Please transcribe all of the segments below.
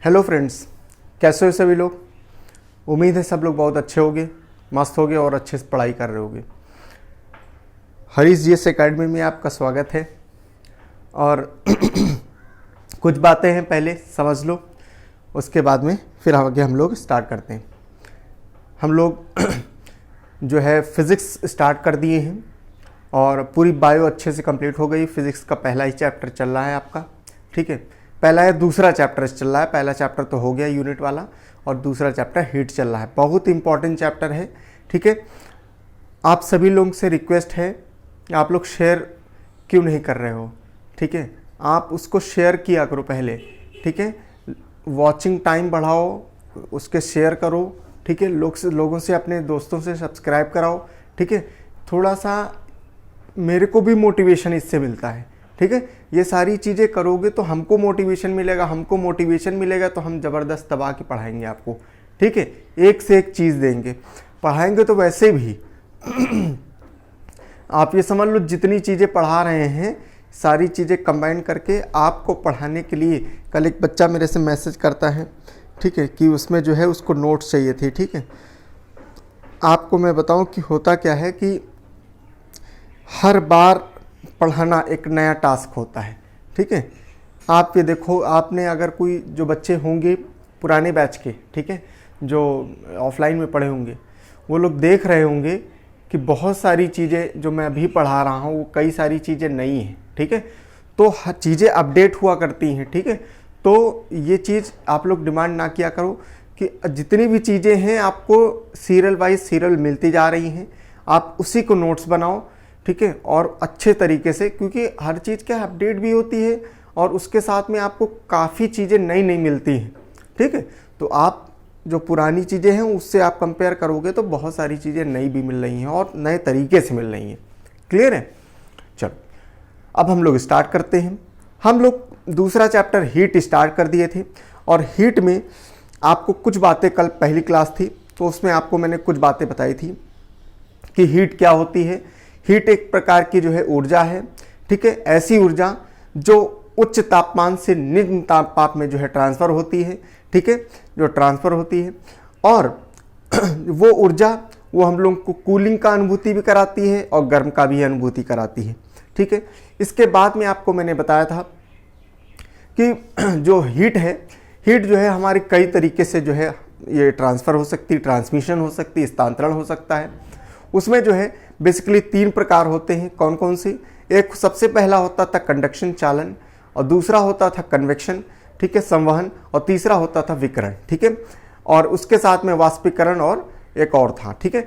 Hello friends, कैसे हो सभी लोग। उम्मीद है सब लोग बहुत अच्छे होंगे, मस्त होंगे और अच्छे से पढ़ाई कर रहे होंगे। हरीश जीएस एकेडमी में आपका स्वागत है। और कुछ बातें हैं, पहले समझ लो, उसके बाद में फिर आगे हम लोग स्टार्ट करते हैं। हम लोग जो है फिज़िक्स स्टार्ट कर दिए हैं और पूरी बायो अच्छे से कंप्लीट हो गई। फिज़िक्स का पहला ही चैप्टर चल रहा है आपका, ठीक है। पहला या दूसरा चैप्टर चल रहा है, पहला चैप्टर तो हो गया यूनिट वाला और दूसरा चैप्टर हीट चल रहा है। बहुत इंपॉर्टेंट चैप्टर है, ठीक है। आप सभी लोगों से रिक्वेस्ट है कि आप लोग शेयर क्यों नहीं कर रहे हो, ठीक है। आप उसको शेयर किया करो पहले, ठीक है। वॉचिंग टाइम बढ़ाओ, उसके शेयर करो, ठीक है। लोगों से, अपने दोस्तों से सब्सक्राइब कराओ, ठीक है। थोड़ा सा मेरे को भी मोटिवेशन इससे मिलता है, ठीक है। ये सारी चीज़ें करोगे तो हमको मोटिवेशन मिलेगा, तो हम ज़बरदस्त दबा के पढ़ाएंगे आपको, ठीक है। एक से एक चीज़ देंगे, पढ़ाएंगे तो वैसे भी आप ये समझ लो जितनी चीज़ें पढ़ा रहे हैं सारी चीज़ें कंबाइन करके आपको पढ़ाने के लिए। कल एक बच्चा मेरे से मैसेज करता है, ठीक है, कि उसमें जो है उसको नोट्स चाहिए थे, ठीक है। आपको मैं बताऊं कि होता क्या है कि हर बार पढ़ाना एक नया टास्क होता है, ठीक है। आप ये देखो, आपने अगर कोई जो बच्चे होंगे पुराने बैच के, ठीक है, जो ऑफलाइन में पढ़े होंगे, वो लोग देख रहे होंगे कि बहुत सारी चीज़ें जो मैं अभी पढ़ा रहा हूँ वो कई सारी चीज़ें नई हैं, ठीक है। तो हर चीज़ें अपडेट हुआ करती हैं, ठीक है। तो ये चीज़ आप लोग डिमांड ना किया करो कि जितनी भी चीज़ें हैं आपको सीरियल वाइज सीरियल मिलती जा रही हैं, आप उसी को नोट्स बनाओ, ठीक है। और अच्छे तरीके से, क्योंकि हर चीज़ क्या अपडेट भी होती है और उसके साथ में आपको काफ़ी चीज़ें नई नई मिलती हैं, ठीक है। तो आप जो पुरानी चीज़ें हैं उससे आप कंपेयर करोगे तो बहुत सारी चीज़ें नई भी मिल रही हैं और नए तरीके से मिल रही हैं। क्लियर है। चलो अब हम लोग स्टार्ट करते हैं। हम लोग दूसरा चैप्टर हीट स्टार्ट कर दिए थे और हीट में आपको कुछ बातें, कल पहली क्लास थी तो उसमें आपको मैंने कुछ बातें बताई थी कि हीट क्या होती है। हीट एक प्रकार की जो है ऊर्जा है, ठीक है। ऐसी ऊर्जा जो उच्च तापमान से निम्न ताप में जो है ट्रांसफ़र होती है, ठीक है, जो ट्रांसफ़र होती है। और वो ऊर्जा वो हम लोग को कूलिंग का अनुभूति भी कराती है और गर्म का भी अनुभूति कराती है, ठीक है। इसके बाद में आपको मैंने बताया था कि जो हीट है, हीट जो है हमारे कई तरीके से जो है ये ट्रांसफ़र हो सकती है, ट्रांसमिशन हो सकती है, स्थानांतरण हो सकता है। उसमें जो है बेसिकली 3 प्रकार होते हैं। कौन कौन से? एक सबसे पहला होता था कंडक्शन, चालन, और दूसरा होता था कन्वेक्शन, ठीक है, संवहन, और तीसरा होता था विकिरण, ठीक है। और उसके साथ में वाष्पीकरण और एक और था, ठीक है।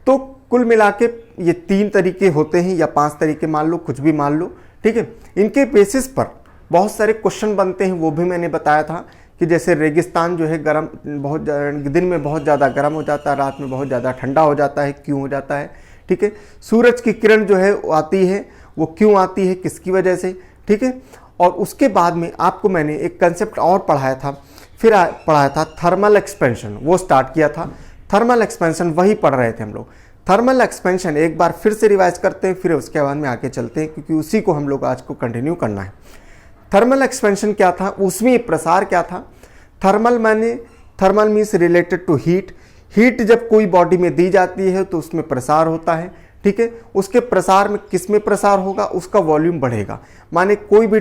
तो कुल मिला के ये 3 तरीके होते हैं या 5 तरीके मान लो, कुछ भी मान लो, ठीक है। इनके बेसिस पर बहुत सारे क्वेश्चन बनते हैं, वो भी मैंने बताया था कि जैसे रेगिस्तान जो है गर्म, बहुत दिन में बहुत ज़्यादा गर्म हो जाता है, रात में बहुत ज़्यादा ठंडा हो जाता है, क्यों हो जाता है, ठीक है। सूरज की किरण जो है आती है, वो क्यों आती है, किसकी वजह से, ठीक है। और उसके बाद में आपको मैंने एक कंसेप्ट और पढ़ाया था, फिर पढ़ाया था थर्मल एक्सपेंशन, वो स्टार्ट किया था। थर्मल एक्सपेंशन वही पढ़ रहे थे हम लोग। थर्मल एक्सपेंशन एक बार फिर से रिवाइज करते हैं, फिर उसके बाद में आगे चलते हैं, क्योंकि उसी को हम लोग आज को कंटिन्यू करना है। थर्मल एक्सपेंशन क्या था, उसमें प्रसार क्या था। Thermal means related to heat. Heat जब कोई बॉडी में दी जाती है तो उसमें प्रसार होता है, ठीक है। उसके प्रसार में किस में प्रसार होगा, उसका वॉल्यूम बढ़ेगा। माने कोई भी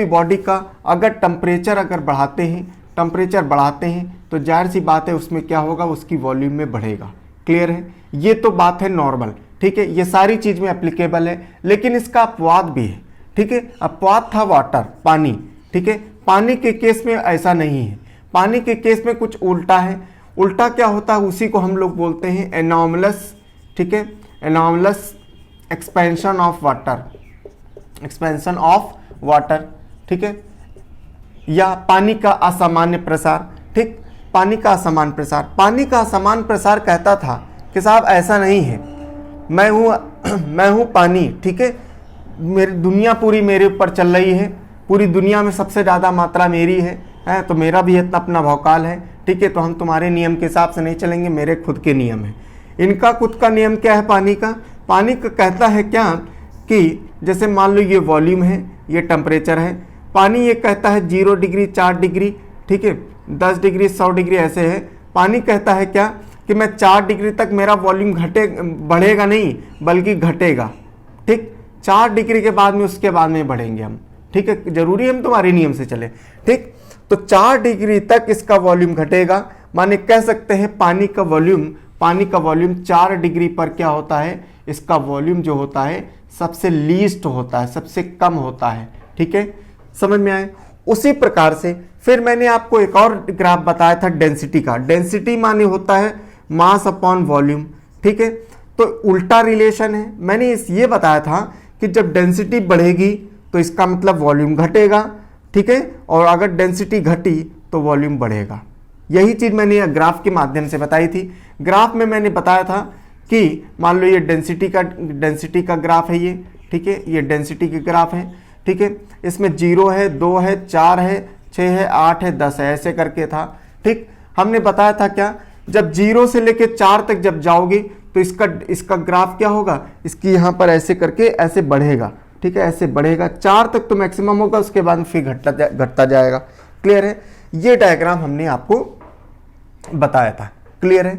बॉडी का अगर टेम्परेचर बढ़ाते हैं तो जाहिर सी बात है उसमें क्या होगा, उसकी वॉल्यूम में बढ़ेगा। क्लियर है। ये तो बात है नॉर्मल, ठीक है, ये सारी चीज में एप्लीकेबल है। लेकिन इसका अपवाद भी है, ठीक है। अपवाद था वाटर, पानी, ठीक है। पानी के केस में ऐसा नहीं है। पानी के केस में कुछ उल्टा है। उल्टा क्या होता है, उसी को हम लोग बोलते हैं एनॉमलस, ठीक है, एनॉमलस एक्सपेंशन ऑफ वाटर, ठीक है, या पानी का असामान्य प्रसार, ठीक। पानी का असामान्य प्रसार कहता था कि साहब ऐसा नहीं है, मैं हूँ पानी, ठीक है, मेरी दुनिया पूरी मेरे ऊपर चल रही है, पूरी दुनिया में सबसे ज़्यादा मात्रा मेरी है, तो मेरा भी इतना अपना भौकाल है, ठीक है। तो हम तुम्हारे नियम के हिसाब से नहीं चलेंगे, मेरे खुद के नियम हैं। इनका खुद का नियम क्या है पानी का कहता है क्या कि जैसे मान लो ये वॉल्यूम है, ये टेम्परेचर है, पानी ये कहता है 0 डिग्री, 4 डिग्री, ठीक है, 10 डिग्री, 100 डिग्री ऐसे है। पानी कहता है क्या कि मैं 4 डिग्री तक मेरा वॉल्यूम बढ़ेगा नहीं बल्कि घटेगा, ठीक। 4 डिग्री के बाद में उसके बाद में बढ़ेंगे हम, ठीक है, जरूरी है हम तुम्हारे नियम से चले, ठीक। तो 4 डिग्री तक इसका वॉल्यूम घटेगा, माने कह सकते हैं पानी का वॉल्यूम 4 डिग्री पर क्या होता है, इसका वॉल्यूम जो होता है सबसे लीस्ट होता है, सबसे कम होता है, ठीक है, समझ में आए। उसी प्रकार से फिर मैंने आपको एक और ग्राफ बताया था डेंसिटी का। डेंसिटी माने होता है मास अपॉन वॉल्यूम, ठीक है, तो उल्टा रिलेशन है। मैंने ये बताया था कि जब डेंसिटी बढ़ेगी तो इसका मतलब वॉल्यूम घटेगा, ठीक है, और अगर डेंसिटी घटी तो वॉल्यूम बढ़ेगा। यही चीज मैंने ग्राफ के माध्यम से बताई थी। ग्राफ में मैंने बताया था कि मान लो ये डेंसिटी का ग्राफ है, ये ठीक है, ये डेंसिटी के ग्राफ है, ठीक है, इसमें 0 है, 2 है, 4 है, 6 है, 8 है, 10 है, ऐसे करके था, ठीक। हमने बताया था क्या, जब 0 से लेके 4 तक जब जाओगे तो इसका ग्राफ क्या होगा, इसकी यहाँ पर ऐसे करके ऐसे बढ़ेगा, ठीक है, ऐसे बढ़ेगा, 4 तक तो मैक्सिमम होगा, उसके बाद फिर घटता जाएगा। क्लियर है, ये डायग्राम हमने आपको बताया था। क्लियर है,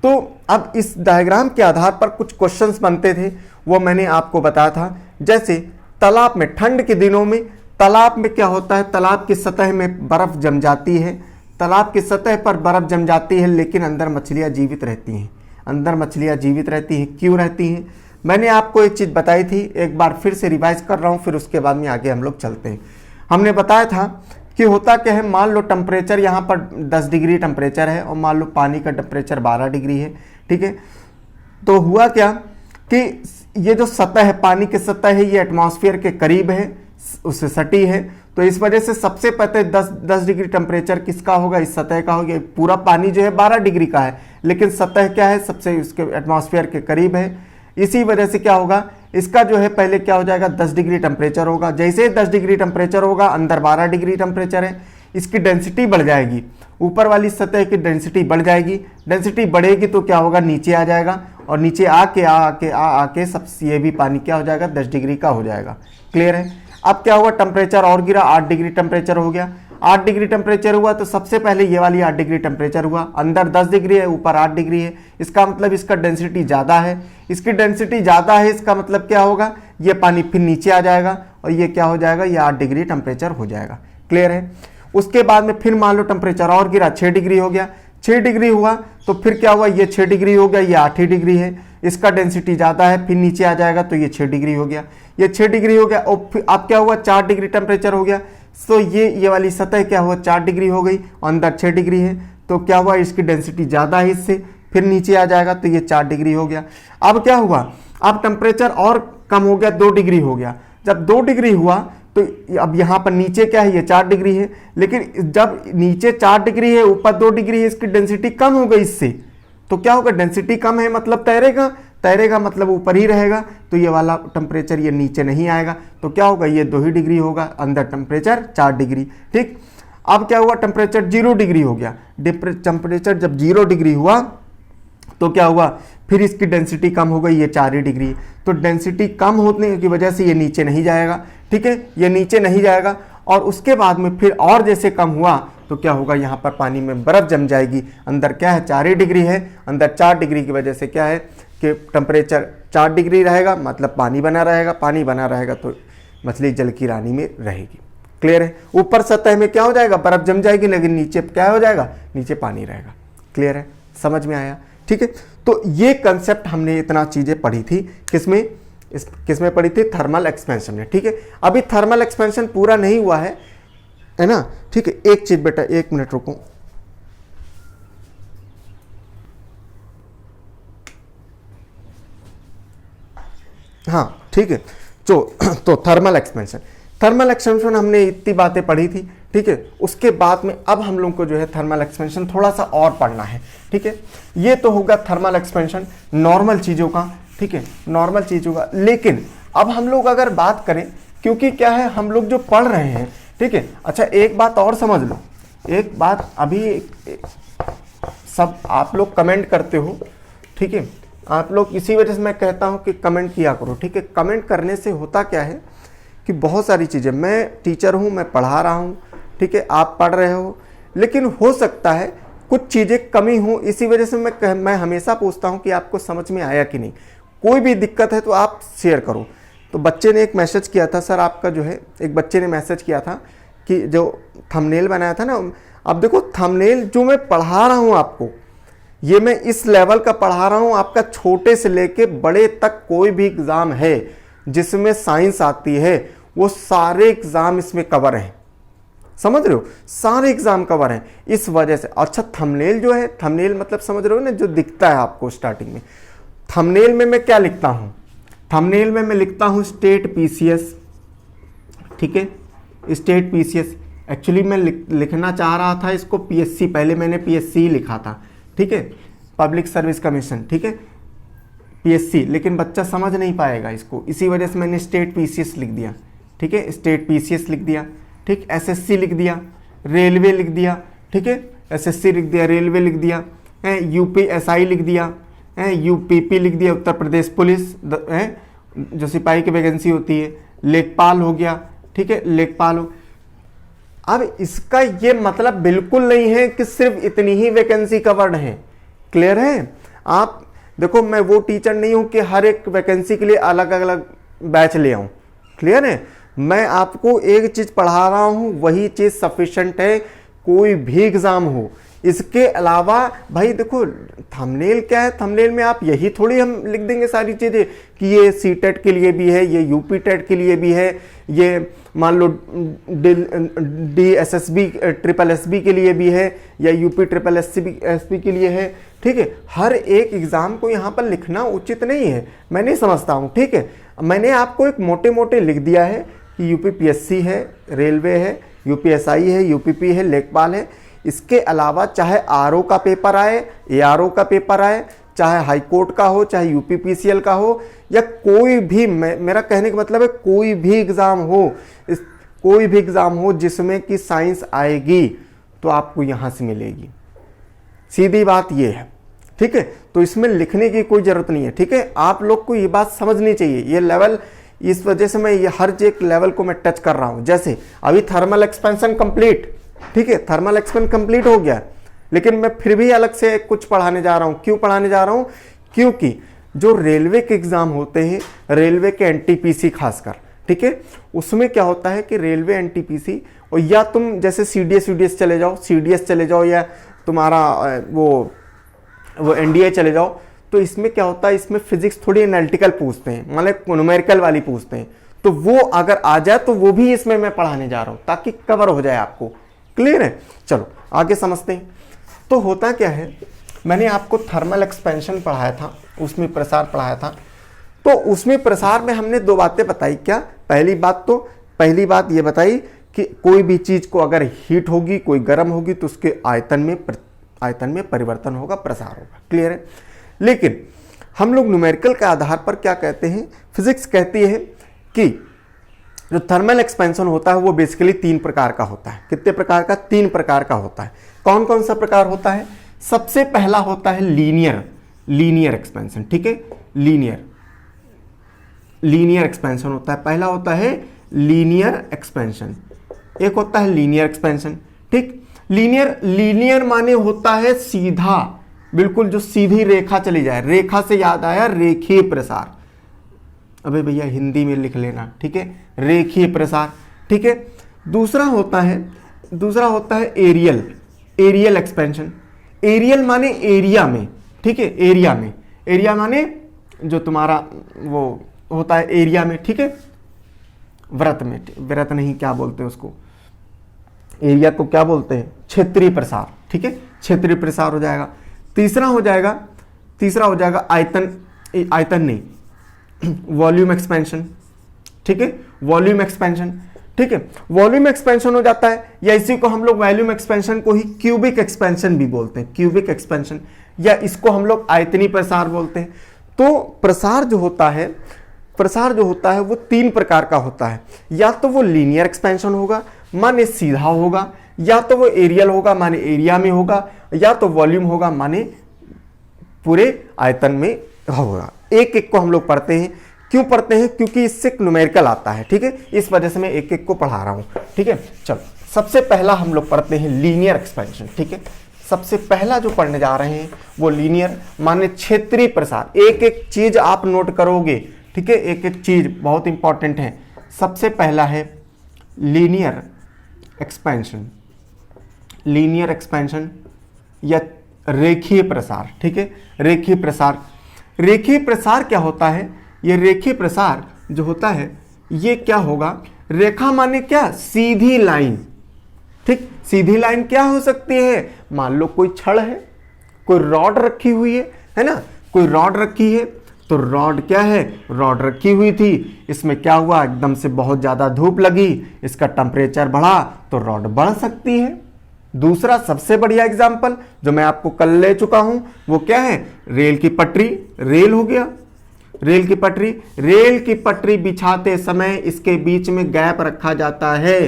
तो अब इस डायग्राम के आधार पर कुछ क्वेश्चंस बनते थे, वो मैंने आपको बताया था। जैसे तालाब में, ठंड के दिनों में तालाब में क्या होता है, तालाब की सतह में बर्फ जम जाती है, तालाब की सतह पर बर्फ जम जाती है, लेकिन अंदर मछलियां जीवित रहती हैं, अंदर मछलियां जीवित रहती हैं। क्यों रहती हैं? मैंने आपको एक चीज़ बताई थी, एक बार फिर से रिवाइज कर रहा हूँ, फिर उसके बाद में आगे हम लोग चलते हैं। हमने बताया था कि होता क्या है, मान लो टेम्परेचर यहाँ पर 10 डिग्री टेम्परेचर है और मान लो पानी का टेम्परेचर 12 डिग्री है, ठीक है। तो हुआ क्या कि ये जो सतह है, पानी की सतह है, ये एटमॉस्फेयर के करीब है, उससे सटी है, तो इस वजह से सबसे पहले 10 डिग्री टेम्परेचर किसका होगा, इस सतह का होगा। पूरा पानी जो है 12 डिग्री का है, लेकिन सतह क्या है, सबसे उसके एटमॉस्फेयर के करीब है। इसी वजह से क्या होगा, इसका जो है पहले क्या हो जाएगा, 10 डिग्री टेम्परेचर होगा। जैसे ही 10 डिग्री टेम्परेचर होगा, अंदर 12 डिग्री टेम्परेचर है, इसकी डेंसिटी बढ़ जाएगी, ऊपर वाली सतह की डेंसिटी बढ़ जाएगी। डेंसिटी बढ़ेगी तो क्या होगा, नीचे आ जाएगा, और नीचे आके सब ये भी पानी क्या हो जाएगा, 10 डिग्री का हो जाएगा। क्लियर है। अब क्या हुआ, टेम्परेचर और गिरा, 8 डिग्री टेम्परेचर हो गया। 8 डिग्री टेम्परेचर हुआ तो सबसे पहले ये वाली 8 डिग्री टेम्परेचर हुआ, अंदर 10 डिग्री है, ऊपर 8 डिग्री है, इसका मतलब इसका डेंसिटी ज़्यादा है। इसकी डेंसिटी ज़्यादा है, इसका मतलब क्या होगा, ये पानी फिर नीचे आ जाएगा और ये क्या हो जाएगा, ये 8 डिग्री टेम्परेचर हो जाएगा। क्लियर है। उसके बाद में फिर मान लो टेम्परेचर और गिरा, 6 डिग्री हो गया। 6 डिग्री हुआ तो फिर क्या हुआ, ये 6 डिग्री हो गया, ये 8 ही डिग्री है, इसका डेंसिटी ज़्यादा है, फिर नीचे आ जाएगा तो ये 6 डिग्री हो गया, ये 6 डिग्री हो गया। और फिर अब क्या हुआ, 4 डिग्री टेम्परेचर हो गया, तो ये वाली सतह क्या हुआ, 4 डिग्री हो गई, अंदर 6 डिग्री है, तो क्या हुआ, इसकी डेंसिटी ज़्यादा है इससे, फिर नीचे आ जाएगा तो ये 4 डिग्री हो गया। अब क्या हुआ, अब टेम्परेचर और कम हो गया, 2 डिग्री हो गया। जब 2 डिग्री हुआ तो अब यहाँ पर नीचे क्या है, ये 4 डिग्री है, लेकिन जब नीचे 4 डिग्री है, ऊपर 2 डिग्री है, इसकी डेंसिटी कम हो गई इससे, तो क्या होगा, डेंसिटी कम है मतलब तैरेगा मतलब ऊपर ही रहेगा, तो ये वाला टेम्परेचर ये नीचे नहीं आएगा, तो क्या होगा, ये 2 ही डिग्री होगा, अंदर टेम्परेचर 4 डिग्री। ठीक। अब क्या हुआ, टेम्परेचर 0 डिग्री हो गया। टेम्परेचर जब 0 डिग्री हुआ तो क्या हुआ, फिर इसकी डेंसिटी कम हो गई, ये 4 ही डिग्री, तो डेंसिटी कम होने की वजह से ये नीचे नहीं जाएगा। ठीक है, ये नीचे नहीं जाएगा, और उसके बाद में फिर और जैसे कम हुआ तो क्या होगा, यहाँ पर पानी में बर्फ जम जाएगी। अंदर क्या है, 4 ही डिग्री है, अंदर 4 डिग्री की वजह से क्या है कि टेम्परेचर 4 डिग्री रहेगा, मतलब पानी बना रहेगा, पानी बना रहेगा तो मछली जल की रानी में रहेगी। क्लियर है। ऊपर सतह में क्या हो जाएगा, बर्फ जम जाएगी, लेकिन नीचे क्या हो जाएगा, नीचे पानी रहेगा। क्लियर है, समझ में आया। ठीक है, तो ये कंसेप्ट हमने इतना चीज़ें पढ़ी थी, किसमें पढ़ी थी, थर्मल एक्सपेंशन में। ठीक है, अभी थर्मल एक्सपेंशन पूरा नहीं हुआ है ना। ठीक है, एक चीज बेटा, 1 मिनट रुको। हाँ ठीक है, तो थर्मल एक्सपेंशन हमने इतनी बातें पढ़ी थी। ठीक है, उसके बाद में अब हम लोग को जो है थर्मल एक्सपेंशन थोड़ा सा और पढ़ना है। ठीक है, ये तो होगा थर्मल एक्सपेंशन नॉर्मल चीज़ों का। ठीक है, नॉर्मल चीज़ों का, लेकिन अब हम लोग अगर बात करें, क्योंकि क्या है, हम लोग जो पढ़ रहे हैं, ठीक है, अच्छा एक बात और समझ लो, एक बात अभी सब आप लोग कमेंट करते हो, ठीक है, आप लोग, इसी वजह से मैं कहता हूं कि कमेंट किया करो। ठीक है, कमेंट करने से होता क्या है कि बहुत सारी चीज़ें, मैं टीचर हूँ, मैं पढ़ा रहा हूँ, ठीक है, आप पढ़ रहे हो, लेकिन हो सकता है कुछ चीज़ें कमी हो। इसी वजह से मैं हमेशा पूछता हूँ कि आपको समझ में आया कि नहीं। कोई भी दिक्कत है तो आप शेयर करो। तो बच्चे ने एक मैसेज किया था, सर आपका जो है, एक बच्चे ने मैसेज किया था कि जो थंबनेल बनाया था ना, अब देखो थंबनेल जो मैं पढ़ा रहा हूँ आपको, ये मैं इस लेवल का पढ़ा रहा हूँ, आपका छोटे से लेके बड़े तक कोई भी एग्ज़ाम है जिसमें साइंस आती है, वो सारे एग्ज़ाम इसमें कवर हैं। समझ रहे हो, सारे एग्ज़ाम कवर हैं इस वजह से। अच्छा थंबनेल जो है, थंबनेल मतलब समझ रहे हो ना, जो दिखता है आपको स्टार्टिंग में, थंबनेल में मैं क्या लिखता हूँ, थंबनेल में मैं लिखता हूँ स्टेट पीसीएस, ठीक है, स्टेट पीसीएस। एक्चुअली मैं लिखना चाह रहा था इसको पीएससी, पहले मैंने पीएससी लिखा था, ठीक है, पब्लिक सर्विस कमीशन, ठीक है, पीएससी, लेकिन बच्चा समझ नहीं पाएगा इसको, इसी वजह से मैंने स्टेट पीसीएस लिख दिया, ठीक है, स्टेट पीसीएस लिख दिया, ठीक, एसएससी लिख दिया, रेलवे लिख दिया, ठीक है, एसएससी लिख दिया, रेलवे लिख दिया, यूपीएसआई लिख दिया, यूपीपी लिख दिया, उत्तर प्रदेश पुलिस जो सिपाही की वैकेंसी होती है, लेखपाल हो गया, ठीक है, लेखपाल हो। अब इसका ये मतलब बिल्कुल नहीं है कि सिर्फ इतनी ही वैकेंसी कवर्ड है। क्लियर है? आप देखो, मैं वो टीचर नहीं हूं कि हर एक वैकेंसी के लिए अलग अलग बैच ले आऊं। क्लियर है? मैं आपको एक चीज पढ़ा रहा हूं, वही चीज सफिशिएंट है, कोई भी एग्जाम हो। इसके अलावा भाई देखो, थंबनेल क्या है, थंबनेल में आप यही थोड़ी हम लिख देंगे सारी चीज़ें कि ये सीटेट के लिए भी है, ये यूपी टेट के लिए भी है, ये मान लो DSSB ट्रिपल SB के लिए भी है, या यूपी ट्रिपल SB के लिए है, ठीक है। हर एक एग्ज़ाम को यहाँ पर लिखना उचित नहीं है, मैं नहीं समझता हूँ, ठीक है। मैंने आपको एक मोटे मोटे लिख दिया है कि UPPSC है, रेलवे है, UPSI है, UPP है, लेखपाल है। इसके अलावा चाहे RO का पेपर आए, ARO का पेपर आए, चाहे हाई कोर्ट का हो, चाहे UPPCL का हो, या कोई भी, मेरा कहने का मतलब है कोई भी एग्ज़ाम हो, कोई भी एग्ज़ाम हो जिसमें कि साइंस आएगी तो आपको यहाँ से मिलेगी। सीधी बात ये है, ठीक है। तो इसमें लिखने की कोई ज़रूरत नहीं है, ठीक है। आप लोग को ये बात समझनी चाहिए, ये लेवल, इस वजह से मैं ये हर एक लेवल को मैं टच कर रहा हूँ। जैसे अभी थर्मल एक्सपेंशन कंप्लीट, ठीक है, थर्मल एक्सपेंशन कंप्लीट हो गया, लेकिन मैं फिर भी अलग से कुछ पढ़ाने जा रहा हूँ। क्यों पढ़ाने जा रहा हूँ? क्योंकि जो रेलवे के एग्ज़ाम होते हैं, रेलवे के NTPC खासकर, ठीक है, उसमें क्या होता है कि रेलवे NTPC, और या तुम जैसे CDS चले जाओ, CDS चले जाओ, या तुम्हारा वो NDA चले जाओ, तो इसमें क्या होता है, इसमें फिजिक्स थोड़ी एनालिटिकल पूछते हैं, मतलब न्यूमेरिकल वाली पूछते हैं। तो वो अगर आ जाए तो वो भी इसमें मैं पढ़ाने जा रहा हूँ, ताकि कवर हो जाए आपको। क्लियर है? चलो आगे समझते हैं। तो होता क्या है, मैंने आपको थर्मल एक्सपेंशन पढ़ाया था, उसमें प्रसार पढ़ाया था। तो उसमें प्रसार में हमने दो बातें बताई। क्या? पहली बात ये बताई कि कोई भी चीज़ को अगर हीट होगी, कोई गर्म होगी, तो उसके आयतन में परिवर्तन होगा, प्रसार होगा। क्लियर है? लेकिन हम लोग न्यूमेरिकल के आधार पर क्या कहते हैं, फिजिक्स कहती है कि जो थर्मल एक्सपेंशन होता है वो बेसिकली 3 प्रकार का होता है। कितने प्रकार का? 3 प्रकार का होता है। कौन कौन सा प्रकार होता है? सबसे पहला होता है लीनियर एक्सपेंशन, ठीक है, लीनियर एक्सपेंशन होता है। पहला होता है लीनियर एक्सपेंशन, एक होता है लीनियर एक्सपेंशन, ठीक। लीनियर माने होता है सीधा, बिल्कुल जो सीधी रेखा चली जाए। रेखा से याद आया रेखीय प्रसार, अबे भैया हिंदी में लिख लेना, ठीक है, रेखीय प्रसार, ठीक है। दूसरा होता है एरियल एक्सपेंशन। एरियल माने एरिया में, ठीक है, एरिया माने जो तुम्हारा वो होता है एरिया में, ठीक है, व्रत नहीं, क्या बोलते हैं उसको, एरिया को क्या बोलते हैं, क्षेत्रीय प्रसार, ठीक है, क्षेत्रीय प्रसार हो जाएगा। तीसरा हो जाएगा आयतन नहीं, वॉल्यूम एक्सपेंशन, ठीक है, वॉल्यूम एक्सपेंशन, ठीक है, वॉल्यूम एक्सपेंशन हो जाता है, या इसी को हम लोग वॉल्यूम एक्सपेंशन को ही क्यूबिक एक्सपेंशन भी बोलते हैं, क्यूबिक एक्सपेंशन, या इसको हम लोग आयतनीय प्रसार बोलते हैं। तो प्रसार जो होता है वो 3 प्रकार का होता है। या तो वो लीनियर एक्सपेंशन होगा, माने सीधा होगा, या तो वो एरियल होगा, माने एरिया में होगा, या तो वॉल्यूम होगा, माने पूरे आयतन में होगा। एक एक को हम लोग पढ़ते हैं, क्यों पढ़ते हैं? क्योंकि इससे न्यूमेरिकल आता है, ठीक है, इस वजह से मैं एक एक को पढ़ा रहा हूं, ठीक है। चलो सबसे पहला हम लोग पढ़ते हैं लीनियर एक्सपेंशन, ठीक है। सबसे पहला जो पढ़ने जा रहे हैं वो लीनियर माने क्षेत्रीय प्रसार। एक एक चीज आप नोट करोगे, ठीक है, एक एक चीज बहुत इंपॉर्टेंट है। सबसे पहला है लीनियर एक्सपेंशन, लीनियर एक्सपेंशन या रेखीय प्रसार, ठीक है। रेखीय प्रसार, रेखीय प्रसार क्या होता है? ये रेखीय प्रसार जो होता है ये क्या होगा? रेखा माने क्या? सीधी लाइन, ठीक। सीधी लाइन क्या हो सकती है? मान लो कोई छड़ है, कोई रॉड रखी हुई है ना, कोई रॉड रखी है, तो रॉड क्या है? रॉड रखी हुई थी, इसमें क्या हुआ? एकदम से बहुत ज्यादा धूप लगी, इसका टेम्परेचर बढ़ा तो रॉड बढ़ सकती है। दूसरा सबसे बढ़िया एग्जाम्पल जो मैं आपको कल ले चुका हूं वो क्या है? रेल की पटरी, रेल हो गया, रेल की पटरी। रेल की पटरी बिछाते समय इसके बीच में गैप रखा जाता है,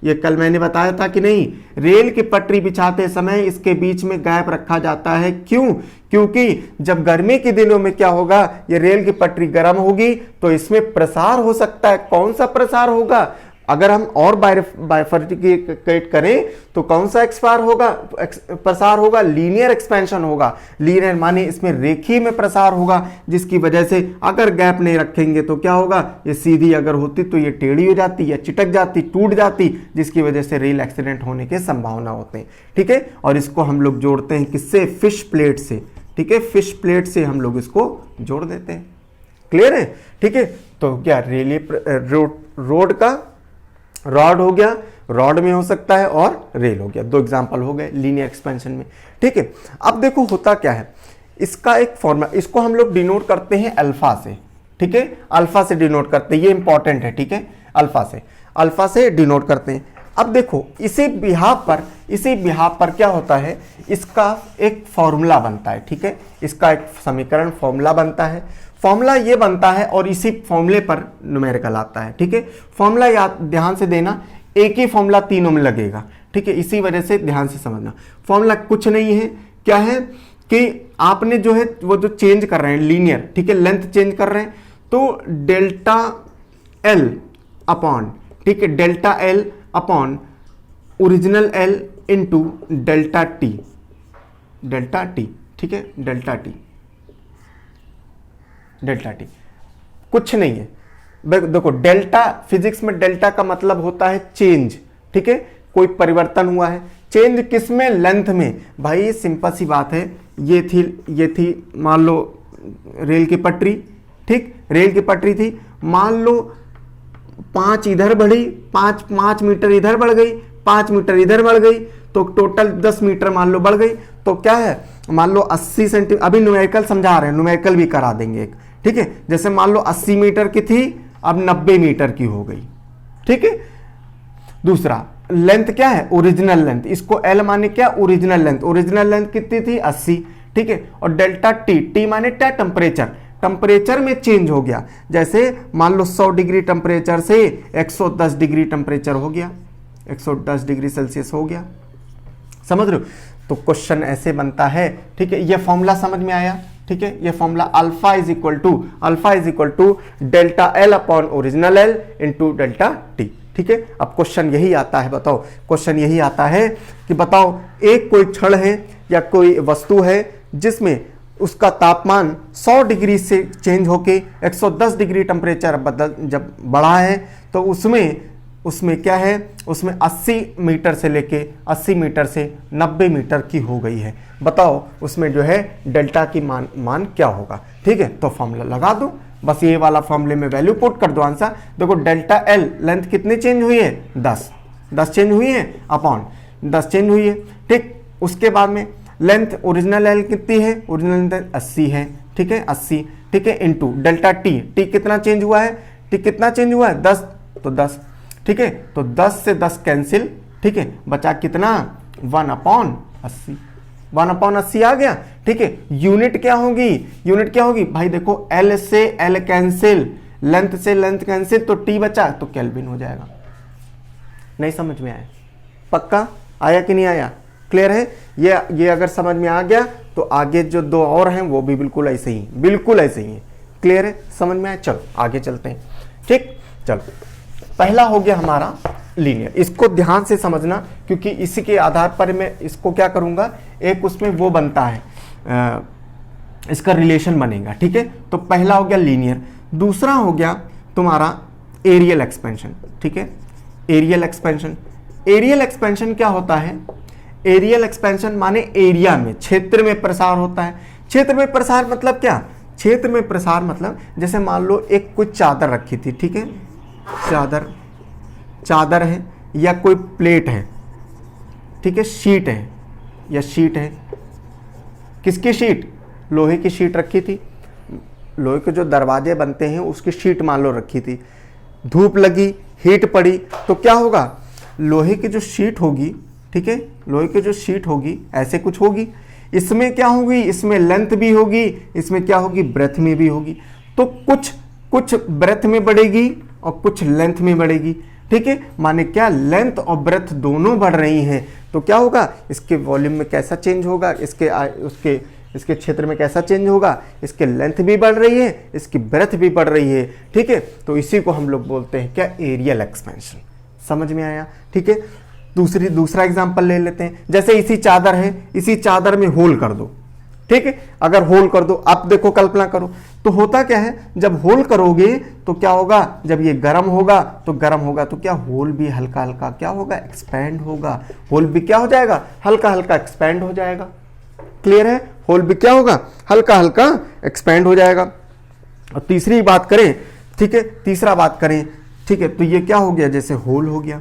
ये कल मैंने बताया था कि नहीं? रेल की पटरी बिछाते समय इसके बीच में गैप रखा जाता है, क्यों? क्योंकि जब गर्मी के दिनों में क्या होगा? ये रेल की पटरी गर्म होगी तो इसमें प्रसार हो सकता है। कौन सा प्रसार होगा? अगर हम और बाइफरकेट करें तो कौन सा प्रसार होगा? लीनियर एक्सपेंशन होगा। लीनियर माने इसमें रेखीय में प्रसार होगा, जिसकी वजह से अगर गैप नहीं रखेंगे तो क्या होगा? ये सीधी अगर होती तो ये टेढ़ी हो जाती या चिटक जाती, टूट जाती, जिसकी वजह से रेल एक्सीडेंट होने के संभावना होते हैं, ठीक है। और इसको हम लोग जोड़ते हैं किससे? फिश प्लेट से, ठीक है। फिश प्लेट से हम लोग इसको जोड़ देते हैं। क्लियर है? ठीक है। तो क्या रोड का रॉड हो गया, रॉड में हो सकता है, और रेल हो गया। दो एग्जांपल हो गए लीनियर एक्सपेंशन में, ठीक है। अब देखो होता क्या है, इसका एक फॉर्मूला, इसको हम लोग डिनोट करते हैं अल्फा से, ठीक है। अल्फा से डिनोट करते हैं, ये इंपॉर्टेंट है, ठीक है। अल्फा से डिनोट करते हैं। अब देखो इसी बिहाफ पर क्या होता है? इसका एक फॉर्मूला बनता है, ठीक है। इसका एक समीकरण फॉर्मूला बनता है। फॉर्मूला ये बनता है और इसी फॉर्मूले पर न्यूमेरिकल आता है, ठीक है। फॉर्मूला याद ध्यान से देना, एक ही फॉर्मूला तीनों में लगेगा, ठीक है। इसी वजह से ध्यान से समझना। फॉर्मूला कुछ नहीं है, क्या है कि आपने जो है वो जो चेंज कर रहे हैं लीनियर, ठीक है, लेंथ चेंज कर रहे हैं, तो डेल्टा एल अपॉन, ठीक है, delta L upon original L into delta T, ठीक है, डेल्टा टी कुछ नहीं है। देखो डेल्टा, फिजिक्स में डेल्टा का मतलब होता है चेंज, ठीक है, कोई परिवर्तन हुआ है। चेंज किस में? लेंथ में। भाई सिंपल सी बात है, ये थी मान लो रेल की पटरी, ठीक, रेल की पटरी थी, मान लो 5 इधर बढ़ी, 5 मीटर इधर बढ़ गई, 5 मीटर इधर बढ़ गई, तो टोटल 10 मीटर मान लो बढ़ गई, तो क्या है? मान लो 80 सेंटीमीटर, अभी न्यूमेरिकल समझा रहे हैं, न्यूमेरिकल भी करा देंगे एक, ठीक है। जैसे मान लो 80 मीटर की थी, अब 90 मीटर की हो गई, ठीक है। दूसरा लेंथ क्या है? ओरिजिनल लेंथ, इसको एल माने क्या? Original length. ओरिजिनल लेंथ कितनी थी? 80, ठीक है। और डेल्टा टी माने क्या? टेम्परेचर। टेम्परेचर में चेंज हो गया, जैसे मान लो 100 डिग्री टेम्परेचर से 110 डिग्री टेम्परेचर हो गया, 110 डिग्री सेल्सियस हो गया, समझ रहे हो? तो क्वेश्चन ऐसे बनता है, ठीक है। ये फॉर्मूला समझ में आया, ठीक है। ये formula alpha is equal to delta L upon original L into delta T, ठीक है। अब क्वेश्चन यही आता है, बताओ, क्वेश्चन यही आता है कि बताओ एक कोई क्षण है या कोई वस्तु है जिसमें उसका तापमान 100 डिग्री से चेंज होके 110 डिग्री टेम्परेचर जब बढ़ा है, तो उसमें क्या है? उसमें 80 मीटर से लेके 80 मीटर से 90 मीटर की हो गई है। बताओ उसमें जो है डेल्टा की मान क्या होगा, ठीक है। तो फॉर्मूला लगा दो, बस ये वाला फॉर्मूले में वैल्यू पुट कर दो, आंसर देखो। डेल्टा एल लेंथ कितनी चेंज हुई है? 10 चेंज हुई है, अपॉन 10 चेंज हुई है, ठीक। उसके बाद में लेंथ ओरिजिनल एल कितनी है? ओरिजिनल लेंथ 80 है, ठीक है, 80, ठीक है, इंटू डेल्टा टी कितना चेंज हुआ है? टी कितना चेंज हुआ है? 10, तो 10, ठीक है। तो 10 से 10 कैंसिल, ठीक है, बचा कितना? 1/80, 1/80 आ गया, ठीक है। यूनिट क्या होगी भाई? देखो एल से एल कैंसिल, लेंथ से लेंथ कैंसिल, तो टी बचा, तो केल्विन हो जाएगा। नहीं समझ में आया? पक्का आया कि नहीं आया? क्लियर है? ये अगर समझ में आ गया तो आगे जो दो और हैं वो भी बिल्कुल ऐसे ही है, क्लियर है, समझ में आया? चलो आगे चलते हैं। ठीक, चलो पहला हो गया हमारा लीनियर, इसको ध्यान से समझना क्योंकि इसी के आधार पर मैं इसको क्या करूंगा, एक उसमें वो बनता है, इसका रिलेशन बनेगा। ठीक है, तो पहला हो गया लीनियर। दूसरा हो गया तुम्हारा एरियल एक्सपेंशन। ठीक है, एरियल एक्सपेंशन। एरियल एक्सपेंशन क्या होता है? एरियल एक्सपेंशन माने एरिया में, क्षेत्र में प्रसार होता है। क्षेत्र में प्रसार मतलब क्या? क्षेत्र में प्रसार मतलब जैसे मान लो एक कोई चादर रखी थी, ठीक है, चादर है या कोई प्लेट है, ठीक है, शीट है या शीट है, किसकी शीट? लोहे की शीट रखी थी, लोहे के जो दरवाजे बनते हैं उसकी शीट मान लो रखी थी। धूप लगी, हीट पड़ी, तो क्या होगा? लोहे की जो शीट होगी, ठीक है, लोहे की जो शीट होगी ऐसे कुछ होगी, इसमें क्या होगी? इसमें लेंथ भी होगी, इसमें क्या होगी? ब्रेथ में भी होगी। तो कुछ ब्रेथ में बढ़ेगी और कुछ लेंथ में बढ़ेगी। ठीक है, माने क्या? लेंथ और ब्रेथ दोनों बढ़ रही हैं, तो क्या होगा? इसके वॉल्यूम में कैसा चेंज होगा? इसके क्षेत्र में कैसा चेंज होगा? इसके लेंथ भी बढ़ रही है, इसकी ब्रेथ भी बढ़ रही है। ठीक है, तो इसी को हम लोग बोलते हैं क्या? Areal expansion. समझ में आया? ठीक है, दूसरा एग्जांपल ले लेते हैं। जैसे इसी चादर है, इसी चादर में होल कर दो। ठीक है, अगर होल कर दो, आप देखो, कल्पना करो, तो होता क्या है? जब होल करोगे तो क्या होगा? जब ये गर्म होगा तो क्या होल भी हल्का हल्का क्या होगा? एक्सपैंड होगा। होल भी क्या हो जाएगा? हल्का हल्का एक्सपैंड हो जाएगा। क्लियर है? होल भी क्या होगा? हल्का हल्का एक्सपैंड हो जाएगा। और तीसरी बात करें, ठीक है, तीसरा बात करें, ठीक है, तो ये क्या हो गया? जैसे होल हो गया।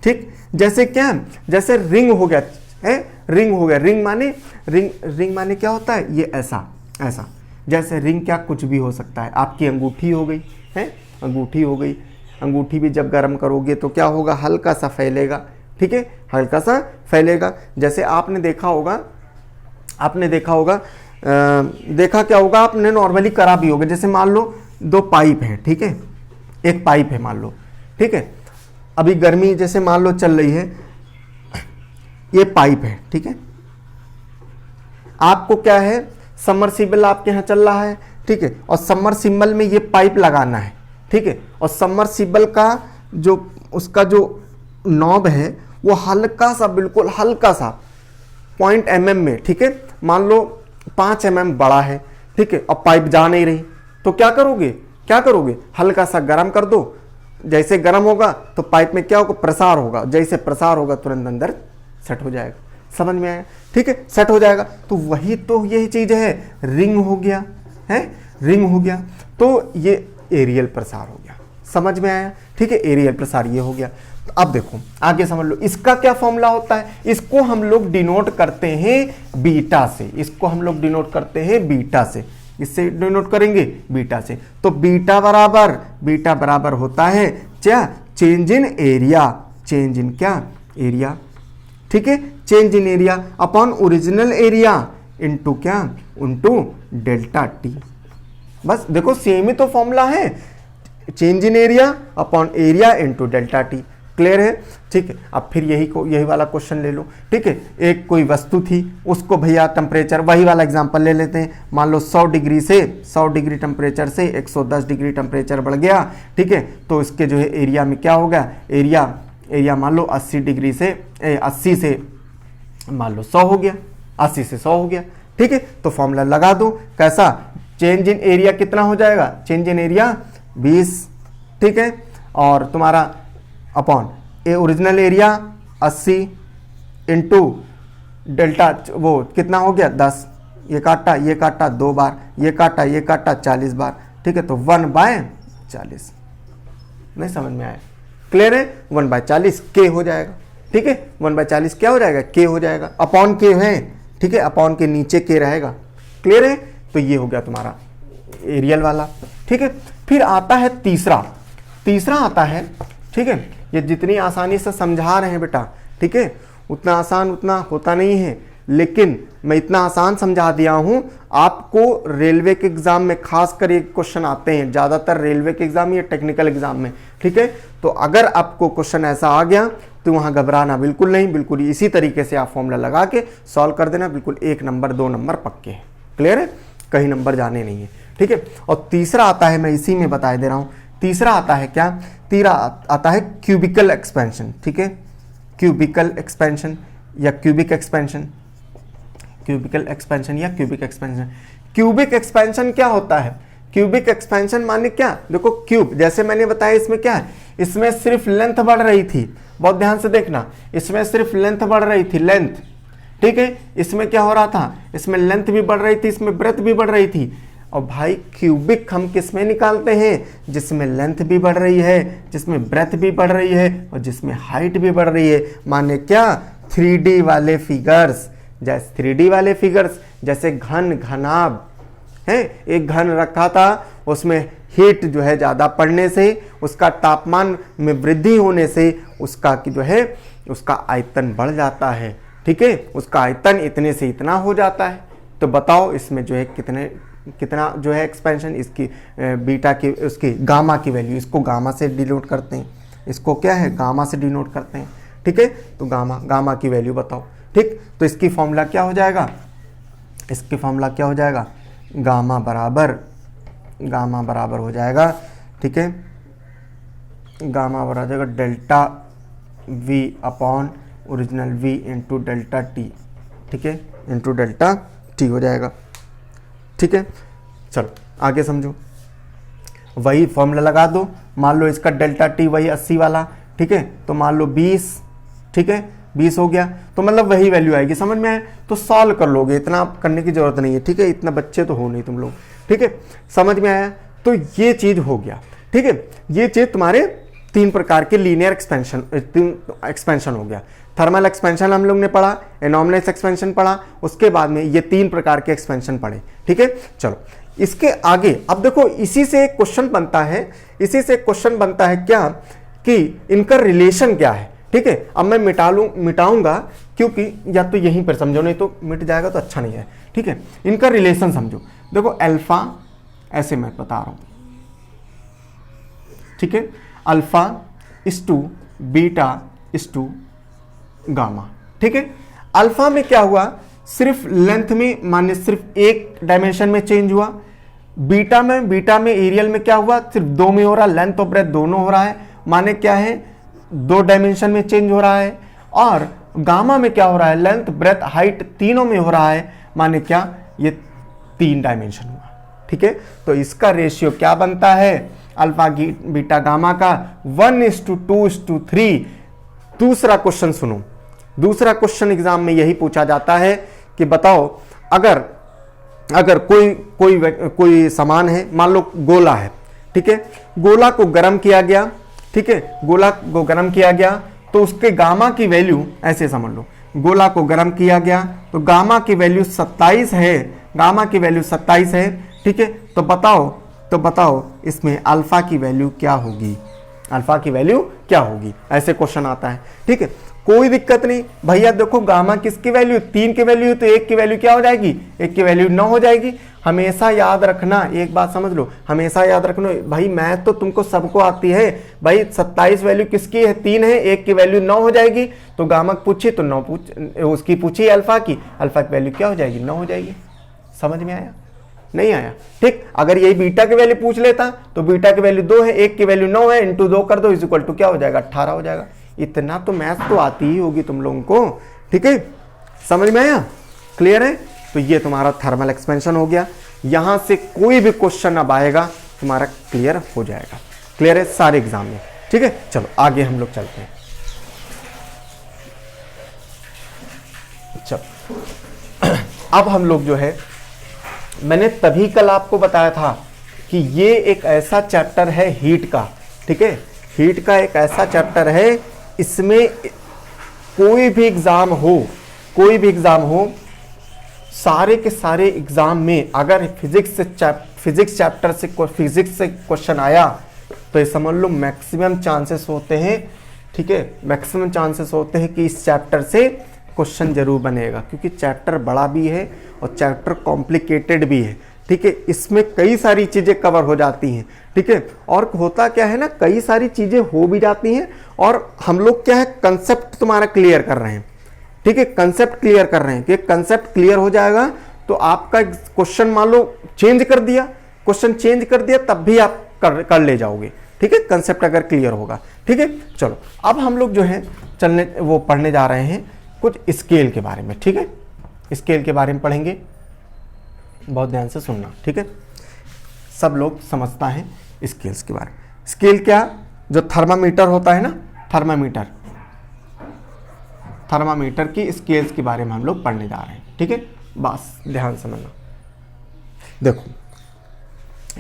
ठीक, जैसे क्या? जैसे रिंग हो गया है, रिंग हो गया। रिंग माने क्या होता है? ये ऐसा। जैसे रिंग क्या? कुछ भी हो सकता है। आपकी अंगूठी हो गई है, अंगूठी हो गई, अंगूठी भी जब गर्म करोगे तो क्या होगा? हल्का सा फैलेगा। ठीक है, हल्का सा फैलेगा। जैसे आपने देखा होगा, देखा क्या होगा? आपने नॉर्मली करा भी होगा। जैसे मान लो दो पाइप हैं, ठीक है, एक पाइप है मान लो, ठीक है, अभी गर्मी जैसे मान लो चल रही है, ये पाइप है, ठीक है, आपको क्या है? सबमर्सिबल आपके यहाँ चल रहा है, ठीक है, और सबमर्सिबल में ये पाइप लगाना है, ठीक है, और सबमर्सिबल का जो उसका जो नॉब है वो हल्का सा, बिल्कुल हल्का सा 0.1 mm में, ठीक है, मान लो 5 mm बड़ा है, ठीक है, और पाइप जा नहीं रही, तो क्या करोगे? हल्का सा गर्म कर दो। जैसे गर्म होगा तो पाइप में क्या होगा? प्रसार होगा। जैसे प्रसार होगा तुरंत अंदर सेट हो जाएगा। समझ में आया? ठीक है, सेट हो जाएगा। तो वही तो यही चीज है, रिंग हो गया है, रिंग हो गया, तो ये एरियल प्रसार हो गया। समझ में आया? ठीक है, एरियल प्रसार ये हो गया। तो अब देखो आगे समझ लो, इसका क्या फॉर्मूला होता है? इसको हम लोग डिनोट करते हैं बीटा से। इसको हम लोग डिनोट करते हैं बीटा से। इससे डिनोट करेंगे बीटा से। तो बीटा बराबर होता है क्या? Change in area. Change in क्या? एरिया। ठीक है, change in area upon original area into क्या? Into delta T. बस देखो सेम ही तो फॉर्मूला है, change in area upon area into delta T. Clear है? ठीक है, अब फिर यही वाला क्वेश्चन ले लो। ठीक है, एक कोई वस्तु थी, उसको भैया टेम्परेचर, वही वाला एग्जांपल ले लेते हैं। मान लो 100 डिग्री टेम्परेचर से 110 डिग्री टेम्परेचर बढ़ गया। ठीक है, तो इसके जो है एरिया में क्या होगा? एरिया मान लो 80 से मान लो 100 हो गया, 80 से 100 हो गया। ठीक है, तो फॉर्मूला लगा दो। कैसा? चेंज इन एरिया कितना हो जाएगा? चेंज इन एरिया 20, ठीक है, और तुम्हारा upon original area 80 into delta वो कितना हो गया? 10। ये काटा 2 बार, ये काटा 40 बार। ठीक है, तो 1/40। नहीं समझ में आया? क्लियर है? 1/40 के हो जाएगा। ठीक है, 1/40 क्या हो जाएगा? के हो जाएगा। अपॉन के है, ठीक है, अपॉन के नीचे के रहेगा। क्लियर है? तो ये हो गया तुम्हारा एरियल वाला। ठीक है, फिर आता है तीसरा आता है। ठीक है, ये जितनी आसानी से समझा रहे हैं बेटा, ठीक है, उतना आसान उतना होता नहीं है, लेकिन मैं इतना आसान समझा दिया हूं। आपको रेलवे के एग्जाम में खासकर ये क्वेश्चन आते हैं, ज्यादातर रेलवे के एग्जाम या टेक्निकल एग्जाम में। ठीक है, तो अगर आपको क्वेश्चन ऐसा आ गया तो वहां घबराना बिल्कुल नहीं, बिल्कुल इसी तरीके से आप फॉर्मूला लगा के सॉल्व कर देना। बिल्कुल 1 नंबर 2 नंबर पक्के हैं। क्लियर है? कहीं नंबर जाने नहीं है, ठीक है। और तीसरा आता है, मैं इसी में बता दे रहा हूँ, तीसरा आता है क्या, तीसरा आता है क्यूबिकल एक्सपेंशन, ठीक है। क्यूबिकल एक्सपेंशन या क्यूबिक एक्सपेंशन, क्यूबिकल एक्सपेंशन या क्यूबिक एक्सपेंशन। क्यूबिक एक्सपेंशन क्या होता है, क्यूबिक एक्सपेंशन माने क्या, देखो क्यूब जैसे मैंने बताया इसमें क्या है, इसमें सिर्फ लेंथ बढ़ रही थी, बहुत ध्यान से देखना, इसमें सिर्फ लेंथ बढ़ रही थी, लेंथ, ठीक है। इसमें क्या हो रहा था, इसमें लेंथ भी बढ़ रही थी, इसमें ब्रेथ भी बढ़ रही थी। और भाई क्यूबिक हम किस में निकालते हैं, जिसमें लेंथ भी बढ़ रही है, जिसमें ब्रेथ भी बढ़ रही है और जिसमें हाइट भी बढ़ रही है। माने क्या, 3D वाले फिगर्स, जैसे 3D वाले फिगर्स, जैसे घन, घनाभ है, एक घन रखा था, उसमें हीट जो है ज़्यादा पड़ने से, उसका तापमान में वृद्धि होने से उसका जो है उसका आयतन बढ़ जाता है, ठीक है, उसका आयतन इतने से इतना हो जाता है। तो बताओ इसमें जो है कितना जो है एक्सपेंशन, इसकी बीटा की, उसकी गामा की वैल्यू, इसको गामा से डिनोट करते हैं, इसको क्या है गामा से डिनोट करते हैं, ठीक है। तो गामा की वैल्यू बताओ, ठीक। तो इसकी फॉर्मूला क्या हो जाएगा, इसकी फॉर्मूला क्या हो जाएगा, गामा बराबर हो जाएगा, ठीक है, गामा बराबर हो जाएगा delta V upon original V into delta T, ठीक है, इंटू डेल्टा टी हो जाएगा, ठीक है। चलो आगे समझो, वही फॉर्मूला लगा दो, मान लो इसका डेल्टा टी वही 80 वाला, ठीक है, तो मान लो 20, ठीक है, 20 हो गया, तो मतलब वही वैल्यू आएगी, समझ में आए, तो सॉल्व कर लोगे, इतना करने की जरूरत नहीं है, ठीक है, इतना बच्चे तो हो नहीं तुम लोग, ठीक है, समझ में आया। तो ये चीज हो गया, ठीक है, ये चीज तुम्हारे 3 प्रकार के लीनियर एक्सपेंशन हो गया। थर्मल एक्सपेंशन हम लोग ने पढ़ा, एनॉमलेस एक्सपेंशन पढ़ा, उसके बाद में ये 3 प्रकार के एक्सपेंशन पढ़े, ठीक है। चलो इसके आगे अब देखो, इसी से एक क्वेश्चन बनता है, इसी से एक क्वेश्चन बनता है क्या, कि इनका रिलेशन क्या है, ठीक है। अब मैं मिटाऊंगा क्योंकि या तो यहीं पर समझो, नहीं तो मिट जाएगा तो अच्छा नहीं है, ठीक है। इनका रिलेशन समझो, देखो अल्फा, ऐसे मैं बता रहा हूं, ठीक है, अल्फा इस टू बीटा इस टू गामा, ठीक है। अल्फा में क्या हुआ, सिर्फ लेंथ में माने सिर्फ एक डायमेंशन में चेंज हुआ। बीटा में एरियल में क्या हुआ, सिर्फ 2 में हो रहा, लेंथ और ब्रेथ दोनों हो रहा है, माने क्या है 2 डायमेंशन में चेंज हो रहा है। और गामा में क्या हो रहा है, लेंथ ब्रेथ हाइट तीनों में हो रहा है, माने क्या ये 3 डायमेंशन हुआ, ठीक है। तो इसका रेशियो क्या बनता है, अल्फा बीटा गामा का 1:2:3। दूसरा क्वेश्चन सुनो, दूसरा क्वेश्चन एग्जाम में यही पूछा जाता है कि बताओ अगर कोई सामान है, मान लो गोला है, ठीक है, गोला को गर्म किया गया, ठीक है, गोला को गर्म किया गया तो उसके गामा की वैल्यू, ऐसे समझ लो, गोला को गर्म किया गया तो गामा की वैल्यू 27 है, गामा की वैल्यू 27 है, ठीक है। तो बताओ इसमें अल्फा की वैल्यू क्या होगी, अल्फा की वैल्यू क्या होगी, ऐसे क्वेश्चन आता है, ठीक है। कोई दिक्कत नहीं भैया, देखो गामा किसकी वैल्यू, 3 की वैल्यू, तो 1 की वैल्यू क्या हो जाएगी, 1 की वैल्यू 9 हो जाएगी। हमेशा याद रखना, एक बात समझ लो, हमेशा याद रखना भाई, मैथ तो तुमको सबको आती है भाई, 27 वैल्यू किसकी है, 3 है, 1 की वैल्यू 9 हो जाएगी। तो गामा पूछी तो 9 उसकी पूछी अल्फा की वैल्यू क्या हो जाएगी, 9 हो जाएगी। समझ में आया, नहीं आया, ठीक। अगर यही बीटा की वैल्यू पूछ लेता तो बीटा की वैल्यू 2 है, 1 की वैल्यू 9 है, इंटू 2 कर दो, इज इक्वल टू क्या हो जाएगा, 18 हो जाएगा। इतना तो मैथ तो आती ही होगी तुम लोगों को, ठीक है, समझ में आया, क्लियर है। तो ये तुम्हारा थर्मल एक्सपेंशन हो गया, यहां से कोई भी क्वेश्चन अब आएगा तुम्हारा क्लियर हो जाएगा, क्लियर है सारे एग्जाम में, ठीक है। चलो आगे हम लोग चलते हैं। चलो अब हम लोग जो है, मैंने तभी कल आपको बताया था कि ये एक ऐसा चैप्टर है हीट का, ठीक है, हीट का एक ऐसा चैप्टर है, इसमें कोई भी एग्जाम हो, सारे के सारे एग्जाम में अगर फिजिक्स चैप्टर से फिजिक्स से क्वेश्चन आया तो ये समझ लो मैक्सिमम चांसेस होते हैं, ठीक है, मैक्सिमम चांसेस होते हैं कि इस चैप्टर से क्वेश्चन जरूर बनेगा, क्योंकि चैप्टर बड़ा भी है और चैप्टर कॉम्प्लिकेटेड भी है, ठीक है। इसमें कई सारी चीज़ें कवर हो जाती हैं, ठीक है। और होता क्या है ना, कई सारी चीज़ें हो भी जाती हैं और हम लोग क्या है, कंसेप्ट तुम्हारा क्लियर कर रहे हैं, ठीक है, कंसेप्ट क्लियर कर रहे हैं कि कंसेप्ट क्लियर हो जाएगा तो आपका क्वेश्चन मान लो चेंज कर दिया, क्वेश्चन चेंज कर दिया तब भी आप कर ले जाओगे। ठीक है, कंसेप्ट अगर क्लियर होगा। ठीक है, चलो अब हम लोग जो है पढ़ने जा रहे हैं कुछ स्केल के बारे में। ठीक है, स्केल के बारे में पढ़ेंगे, बहुत ध्यान से सुनना। ठीक है, सब लोग समझता है स्केल्स के बारे में। स्केल क्या, जो थर्मामीटर होता है ना, थर्मामीटर की स्केल्स के बारे में हम लोग पढ़ने जा रहे हैं। ठीक है, बस ध्यान समझना। देखो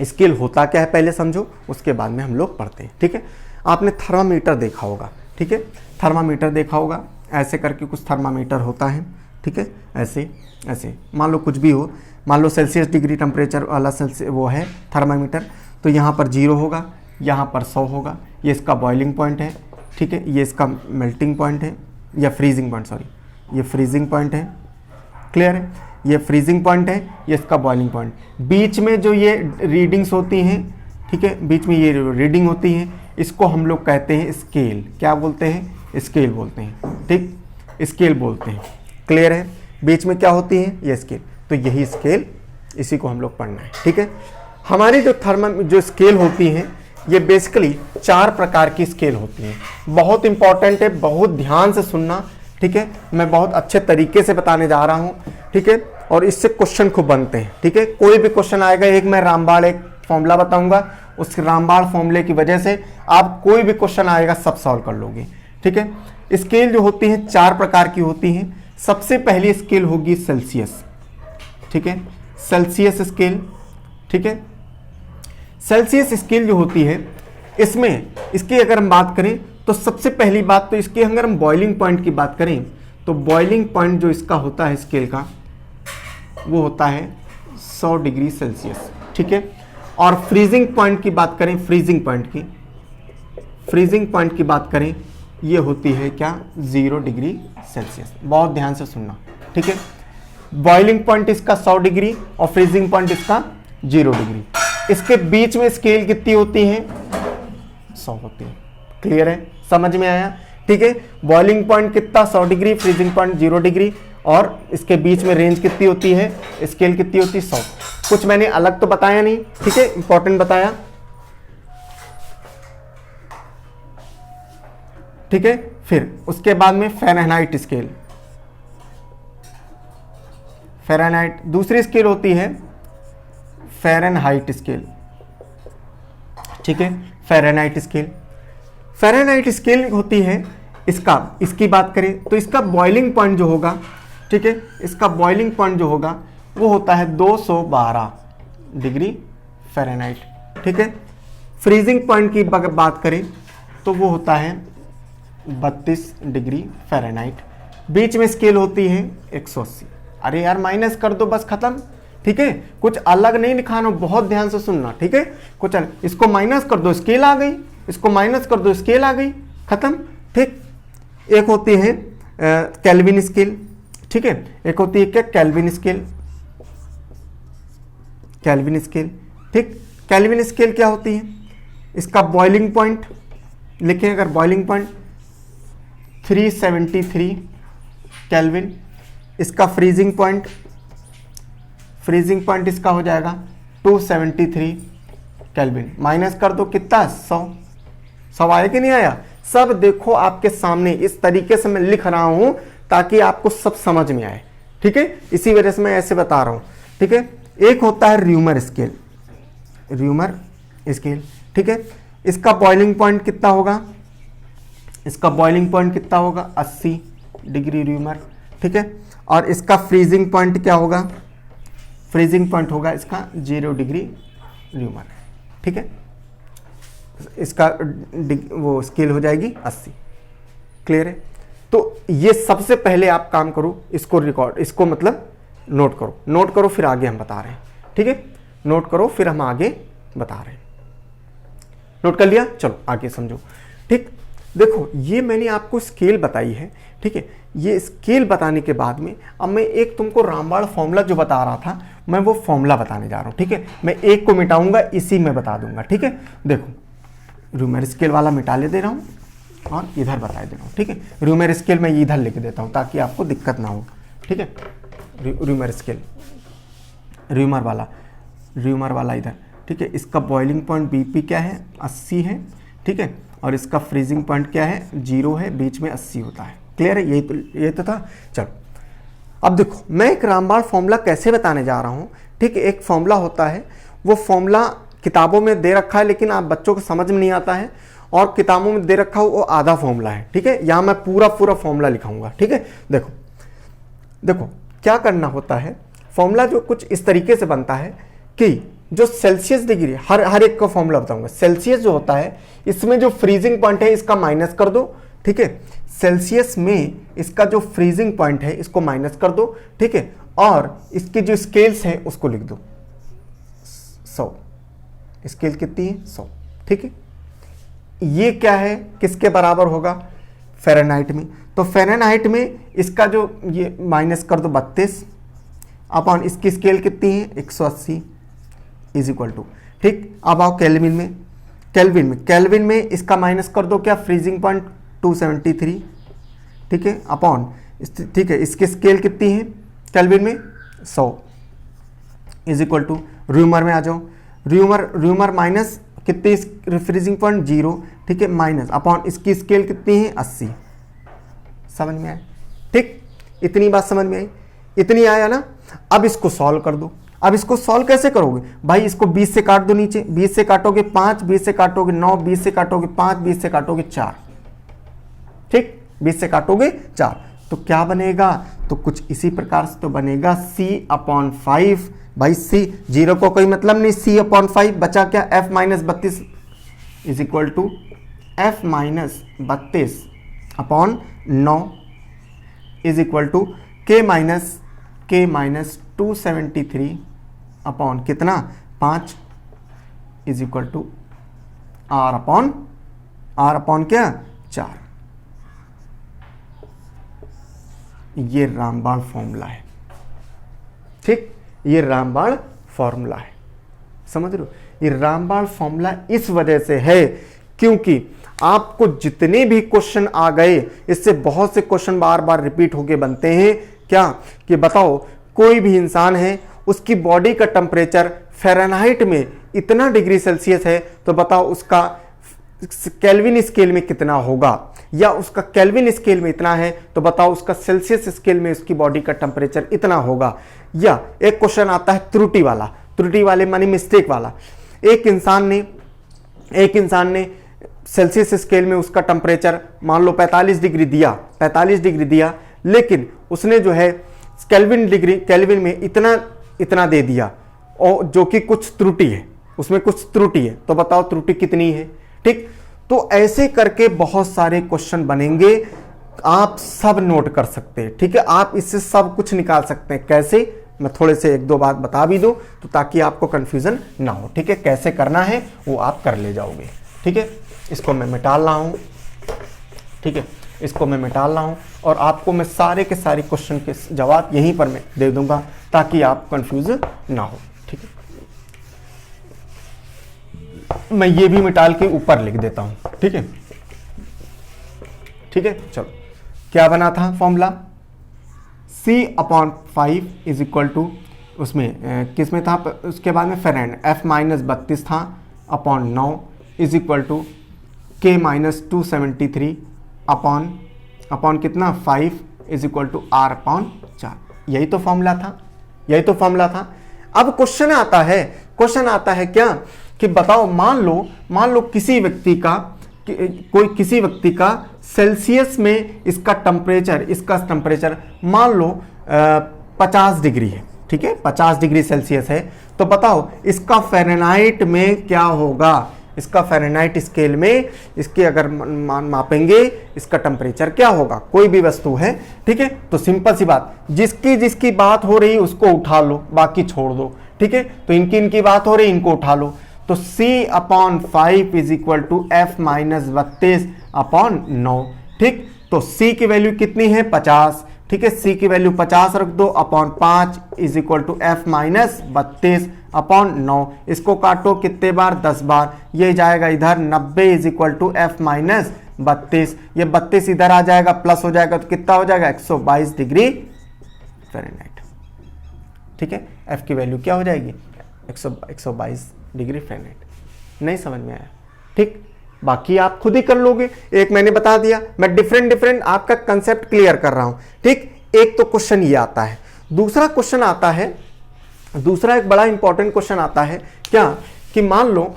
स्केल होता क्या है पहले समझो, उसके बाद में हम लोग पढ़ते हैं। ठीक है, आपने थर्मामीटर देखा होगा। ठीक है, थर्मामीटर देखा होगा, ऐसे करके कुछ थर्मामीटर होता है। ठीक है, ऐसे ऐसे मान लो कुछ भी हो, मान लो सेल्सियस डिग्री टेम्परेचर वाला वो है थर्मामीटर, तो यहाँ पर 0 होगा, यहाँ पर 100 होगा। ये इसका बॉइलिंग पॉइंट है। ठीक है, ये इसका मेल्टिंग पॉइंट है या फ्रीजिंग पॉइंट, सॉरी ये फ्रीजिंग पॉइंट है। क्लियर है, ये फ्रीजिंग पॉइंट है, ये इसका बॉइलिंग पॉइंट। बीच में जो ये रीडिंग्स होती हैं, ठीक है, बीच में ये रीडिंग होती है, इसको हम लोग कहते हैं स्केल। क्या बोलते हैं, स्केल बोलते हैं। ठीक, स्केल बोलते हैं। क्लियर है, बीच में क्या होती है, ये स्केल। तो यही स्केल, इसी को हम लोग पढ़ना है। ठीक है, हमारी जो स्केल होती हैं, ये बेसिकली 4 प्रकार की स्केल होती हैं। बहुत इंपॉर्टेंट है, बहुत ध्यान से सुनना। ठीक है, मैं बहुत अच्छे तरीके से बताने जा रहा हूँ। ठीक है, और इससे क्वेश्चन खूब बनते हैं। ठीक है, कोई भी क्वेश्चन आएगा, एक मैं रामबाण एक फॉर्मूला बताऊंगा, उस रामबाण फॉर्मूले की वजह से आप कोई भी क्वेश्चन आएगा सब सॉल्व कर लोगे। ठीक है, स्केल जो होती है 4 प्रकार की होती हैं। सबसे पहली स्केल होगी सेल्सियस। ठीक है, सेल्सियस स्केल। ठीक है, सेल्सियस स्केल जो होती है, इसमें इसकी अगर हम बात करें तो सबसे पहली बात तो इसकी, अगर हम बॉइलिंग पॉइंट की बात करें तो बॉइलिंग पॉइंट जो इसका होता है स्केल का, वो होता है 100 डिग्री सेल्सियस। ठीक है, और फ्रीजिंग पॉइंट की बात करें, फ्रीजिंग पॉइंट की बात करें, ये होती है क्या, 0 डिग्री सेल्सियस। बहुत ध्यान से सुनना। ठीक है, बॉइलिंग पॉइंट इसका 100 डिग्री और फ्रीजिंग पॉइंट इसका 0 डिग्री। इसके बीच में स्केल कितनी होती है, 100 होती है। क्लियर है, समझ में आया। ठीक है, बॉइलिंग पॉइंट कितना, 100 डिग्री, फ्रीजिंग पॉइंट 0 डिग्री, और इसके बीच में रेंज कितनी होती है, स्केल कितनी होती है, 100। कुछ मैंने अलग तो बताया नहीं। ठीक है, इंपॉर्टेंट बताया। ठीक है, फिर उसके बाद में फ़ारेनहाइट स्केल। फ़ारेनहाइट दूसरी स्केल होती है, फ़ारेनहाइट स्केल। ठीक है, फ़ारेनहाइट स्केल। फ़ारेनहाइट स्केल होती है, इसकी बात करें तो इसका बॉइलिंग पॉइंट जो होगा, ठीक है, इसका बॉइलिंग पॉइंट जो होगा वो होता है 212 डिग्री फ़ारेनहाइट। ठीक है, फ्रीजिंग पॉइंट की बात करें तो वो होता है 32 डिग्री फ़ारेनहाइट। बीच में स्केल होती है 180। अरे यार माइनस कर दो, बस खत्म। ठीक है, कुछ अलग नहीं लिखाना, बहुत ध्यान से सुनना। ठीक है, कुछ अलग, इसको माइनस कर दो स्केल आ गई, इसको माइनस कर दो स्केल आ गई, खत्म। ठीक, एक होती है केल्विन स्केल। ठीक है, एक होती है क्या, केल्विन स्केल। Kelvin scale. ठीक, केल्विन स्केल क्या होती है, इसका बॉइलिंग पॉइंट लिखें, अगर बॉइलिंग पॉइंट 373 केल्विन, इसका फ्रीजिंग पॉइंट इसका हो जाएगा 273 केल्विन। माइनस कर दो कितना, 100 आया कि नहीं आया। सब देखो आपके सामने, इस तरीके से मैं लिख रहा हूं ताकि आपको सब समझ में आए। ठीक है, इसी वजह से मैं ऐसे बता रहा हूं। ठीक है, एक होता है र्यूमर स्केल। ठीक है, इसका बॉइलिंग पॉइंट कितना होगा, 80 डिग्री र्यूमर। ठीक है, और इसका फ्रीजिंग पॉइंट क्या होगा, होगा इसका 0 डिग्री र्यूमर। ठीक है, इसका वो स्केल हो जाएगी 80। क्लियर है, तो ये सबसे पहले आप काम करो, इसको मतलब नोट करो, फिर आगे हम बता रहे हैं। ठीक है, नोट करो, फिर हम आगे बता रहे हैं। नोट कर लिया, चलो आगे समझो। ठीक, देखो ये मैंने आपको स्केल बताई है। ठीक है, ये स्केल बताने के बाद में अब मैं एक तुमको रामबाण फॉर्मूला जो बता रहा था, मैं वो फॉर्मूला बताने जा रहा हूं। ठीक है, मैं एक को मिटाऊंगा, इसी में बता दूंगा। ठीक है, देखो र्यूमर स्केल वाला मिटा ले दे रहा हूं और इधर बता दे रहा हूं। ठीक है, र्यूमर स्केल मैं इधर लिख देता हूं ताकि आपको दिक्कत ना हो। ठीक है, र्यूमर स्केल र्यूमर वाला इधर, ठीक है। इसका बॉइलिंग पॉइंट बीपी क्या है, 80 है, ठीक है। और इसका फ्रीजिंग पॉइंट क्या है, 0 है, बीच में 80 होता है। क्लियर है, ये तो था। चलो अब देखो मैं एक रामबाण फॉर्मूला कैसे बताने जा रहा हूँ, ठीक है। एक फॉर्मूला होता है, वो फॉर्मूला किताबों में दे रखा है लेकिन आप बच्चों को समझ में नहीं आता है, और किताबों में दे रखा हो वो आधा फॉर्मूला है, ठीक है। यहाँ मैं पूरा फॉर्मूला लिखाऊंगा, ठीक है। देखो क्या करना होता है, फॉर्मूला जो कुछ इस तरीके से बनता है कि जो सेल्सियस डिग्री, हर एक का फॉर्मूला बताऊंगा। सेल्सियस जो होता है, इसमें जो फ्रीजिंग पॉइंट है इसका माइनस कर दो, ठीक है। सेल्सियस में इसका जो फ्रीजिंग पॉइंट है इसको माइनस कर दो, ठीक है। और इसके जो स्केल्स है उसको लिख दो 100, स्केल कितनी है 100, ठीक है। ये क्या है, किसके बराबर होगा, फ़ारेनहाइट में। तो फ़ारेनहाइट में इसका जो ये माइनस कर दो 32 अपॉन इसकी स्केल कितनी है 180 इज इक्वल टू, ठीक। अब आओ केल्विन में इसका माइनस कर दो क्या, फ्रीजिंग पॉइंट 273, ठीक है, अपॉन, ठीक है, इसकी स्केल कितनी है केल्विन में 100 इज इक्वल टू, र्यूमर में आ जाओ, र्यूमर माइनस कितनी, फ्रीजिंग पॉइंट 0, ठीक है, माइनस अपॉन इसकी स्केल कितनी है 80। समझ में आया, ठीक। इतनी बात समझ में आई, इतनी आया ना। अब इसको सॉल्व कर दो। अब इसको सॉल्व कैसे करोगे भाई, इसको 20 से काट दो नीचे, 20 से काटोगे 5, 20 से काटोगे 9, 20 से काटोगे 5, 20 से काटोगे 4, ठीक, 20 से काटोगे 4, तो क्या बनेगा, तो कुछ इसी प्रकार से तो बनेगा C/5। भाई C 0 को कोई मतलब नहीं, C/5 बचा क्या, F - 32 is equal to F - 32 upon 9 is equal to K - 273 upon कितना 5 is equal to R upon क्या 4। ये रामबाण फॉर्मूला है, ठीक, ये रामबाण फॉर्मूला है, समझ रहे हो। ये रामबाण फॉर्मूला इस वजह से है क्योंकि आपको जितने भी क्वेश्चन आ गए, इससे बहुत से क्वेश्चन बार बार रिपीट होके बनते हैं। क्या कि बताओ, कोई भी इंसान है, उसकी बॉडी का टेम्परेचर फ़ारेनहाइट में इतना डिग्री सेल्सियस है, तो बताओ उसका केल्विन स्केल में कितना होगा, या उसका केल्विन स्केल में इतना है तो बताओ उसका सेल्सियस स्केल में उसकी बॉडी का टेम्परेचर इतना होगा। या एक क्वेश्चन आता है त्रुटि वाले मानी मिस्टेक वाला। एक इंसान ने सेल्सियस स्केल में उसका टेम्परेचर मान लो 45 डिग्री दिया, लेकिन उसने जो है केल्विन में इतना दे दिया, और जो कि कुछ त्रुटि है, उसमें कुछ त्रुटि है, तो बताओ त्रुटि कितनी है, ठीक। तो ऐसे करके बहुत सारे क्वेश्चन बनेंगे, आप सब नोट कर सकते हैं, ठीक है। आप इससे सब कुछ निकाल सकते हैं। कैसे, मैं थोड़े से 1-2 बात बता भी दूं तो ताकि आपको कंफ्यूजन ना हो, ठीक है। कैसे करना है वो आप कर ले जाओगे, ठीक है। इसको मैं मिटा रहा हूं, ठीक है, इसको मैं मिटा रहा हूं, और आपको मैं सारे के सारे क्वेश्चन के जवाब यहीं पर मैं दे दूंगा ताकि आप कंफ्यूज ना हो, ठीक है। मैं ये भी मिटाल के ऊपर लिख देता हूं, ठीक है, ठीक है। चलो, क्या बना था formula, C/5 is equal to, उसमें किस में था, उसके बाद में फ़ारेनहाइट F - 32 था upon 9 is equal to K - 273 upon कितना 5 is equal to R upon 4। यही तो फॉर्मूला था। अब क्वेश्चन आता है क्या कि बताओ, मान लो किसी व्यक्ति का सेल्सियस में इसका टेम्परेचर मान लो 50 डिग्री है, ठीक है, 50 डिग्री सेल्सियस है, तो बताओ इसका फ़ारेनहाइट में क्या होगा, इसका फ़ारेनहाइट स्केल में इसके अगर मापेंगे इसका टेम्परेचर क्या होगा। कोई भी वस्तु है, ठीक है, तो सिंपल सी बात, जिसकी बात हो रही उसको उठा लो, बाकी छोड़ दो, ठीक है। तो इनकी बात हो रही, इनको उठा लो, तो C/5 is equal to F - 32 upon 9, ठीक। तो C की वैल्यू कितनी है 50, ठीक है, C की वैल्यू 50 रख दो upon 5 is equal to F - 32 upon 9। इसको काटो कितने बार, 10 बार, ये जाएगा इधर 90 इज इक्वल टू F - 32, ये 32 इधर आ जाएगा, प्लस हो जाएगा तो कितना हो जाएगा 122 डिग्री फ़ारेनहाइट। ठीक है, F की वैल्यू क्या हो जाएगी 122 डिग्री फ़ारेनहाइट। नहीं समझ में आया? ठीक, बाकी आप खुद ही कर लोगे, एक मैंने बता दिया, मैं डिफरेंट आपका कंसेप्ट क्लियर कर रहा हूं। ठीक, एक तो क्वेश्चन ये आता है। दूसरा क्वेश्चन आता है, दूसरा एक बड़ा इंपॉर्टेंट क्वेश्चन आता है क्या, कि मान लो